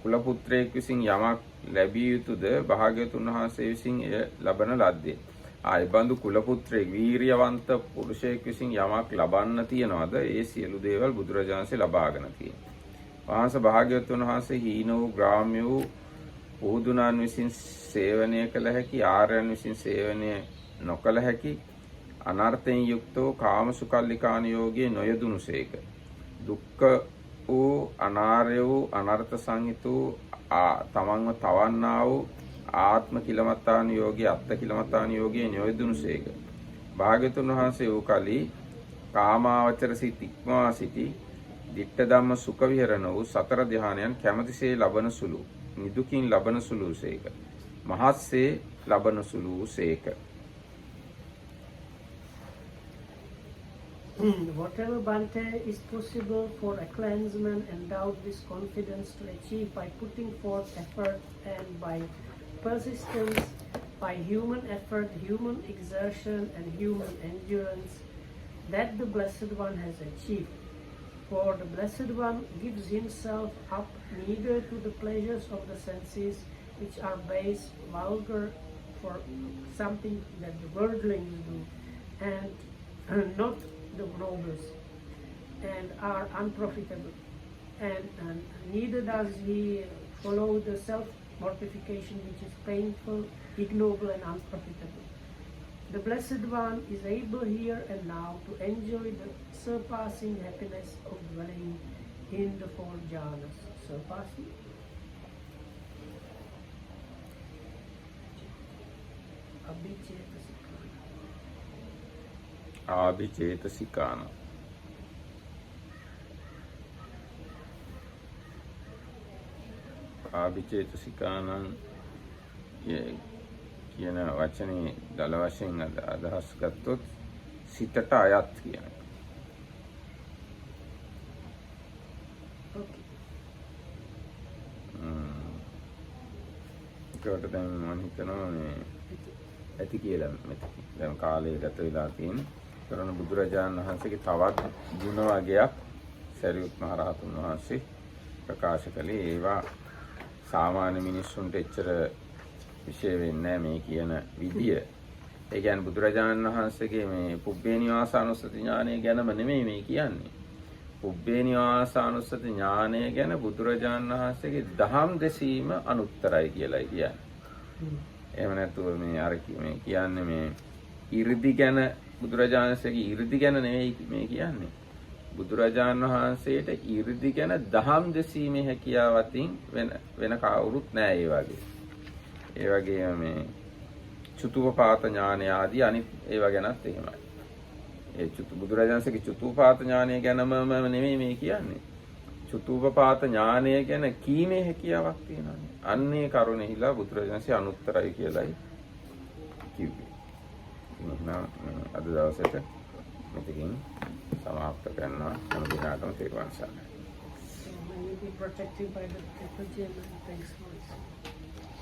Speaker 1: කුල පුත්‍රයෙක් විසින් යමක් ලැබිය යුතුද භාග්‍යවතුන් වහන්සේ විසින් එය ලබන ලද්දේ. ආයි බඳු කුල පුත්‍රයෙක් වීරියවන්ත පුරුෂයෙක් විසින් යමක් ලබන්න තියනවාද ඒ සියලු දේවල් බුදුරජාණන්සේ ලබාගෙන තියෙනවා. වහන්සේ භාග්‍යවතුන් වහන්සේ හීන වූ ග්‍රාම්‍ය වූ පුදුනන් විසින් සේවනය කළ හැකි ආර්යයන් විසින් සේවනය නොකළ හැකි අනර්ථයෙන් යුක්තෝ කාමසුකල්ලිකාන යෝගයේ නොයදුනුසේක. දුක්ඛ වූ අනාර්ය වූ අනර්ථ සංහිත වූ තමන්ව තවන්නා වූ ආත්ම කිලමතාන යෝගී අත්ත කිලමතාන යෝගී නියොදුනුසේක. භාග්‍යතුන් වහන්සේ වූ කලී කාමාවචර සිත ඉක්මවා සිටි ditta ධම්ම සුඛ විහරණ වූ සතර ධානයන් කැමැතිසේ ලබන සුළු නිදුකින් ලබන සුළුසේක. මහත්සේ ලබන සුළුසේක.
Speaker 2: Whatever Bhante is possible for a clansman endowed with confidence to achieve by putting forth effort and by persistence, by human effort, human exertion and human endurance, that the Blessed One has achieved. For the Blessed One gives himself up neither to the pleasures of the senses, which are base, vulgar, for something that the worldlings do, and not the nobles, and are unprofitable. And neither does he follow the self-mortification which is painful, ignoble and unprofitable. The Blessed One is able here and now to enjoy the surpassing happiness of dwelling in the four jhanas. Surpassing?
Speaker 1: ආභිචේතසිකාන. ආභිචේතසිකානන් කියන වචනේ දල වශයෙන් අදහස් ගත්තොත් සිතට අයත් කියන එක. ඒකට දැන් මම හිතනවා මේ ඇති කියලා මෙතන. දැන් කාලය ගත වෙලා තියෙන කරන බුදුරජාණන් වහන්සේගේ තවත් ගුණ වර්ගයක් සරියුත් මහ රහතුන් වහන්සේ ප්‍රකාශ කළේ. ඒවා සාමාන්‍ය මිනිස්සුන්ට එච්චර විශේෂ වෙන්නේ මේ කියන විදිය. ඒ කියන්නේ බුදුරජාණන් වහන්සේගේ මේ පුබ්බේ නිවාසානුස්සති ඥානය ගැනම නෙමෙයි මේ කියන්නේ. පුබ්බේ නිවාසානුස්සති ඥානය ගැන බුදුරජාණන් වහන්සේගේ දහම් දෙසීම අනුත්තරයි කියලායි කියන්නේ. එහෙම නැතුව මේ අර මේ කියන්නේ මේ 이르දි ගැන බුදුරජාණන් වහන්සේගේ 이르දි ගැන නෙමෙයි මේ කියන්නේ. බුදුරජාණන් වහන්සේට 이르දි ගැන දහම් දෙසීමේ හැකියාවකින් වෙන කවුරුත් නැහැ ඒ වගේ. ඒ වගේම මේ චතුපපාත ඥානය ආදී අනිත් ඒවා ගැනත් එහෙමයි. ඒ බුදුරජාණන්සේගේ චතුපපාත ඥානය ගැනම නෙමෙයි මේ කියන්නේ. චතුපපාත ඥානය ගැන කීමේ හැකියාවක් තියෙනවා. අන්නේ කරුණෙහිලා බුදුරජාණන්සේ අනුත්තරයි කියලායි කිව්වේ. එහෙනම් අද දවසේට මෙතකින් සමාප්ත කරනවා. හැම දිනකටම තෙරුවන් සරණයි.
Speaker 2: So may you be protected by the Triple Gem and thanks for it.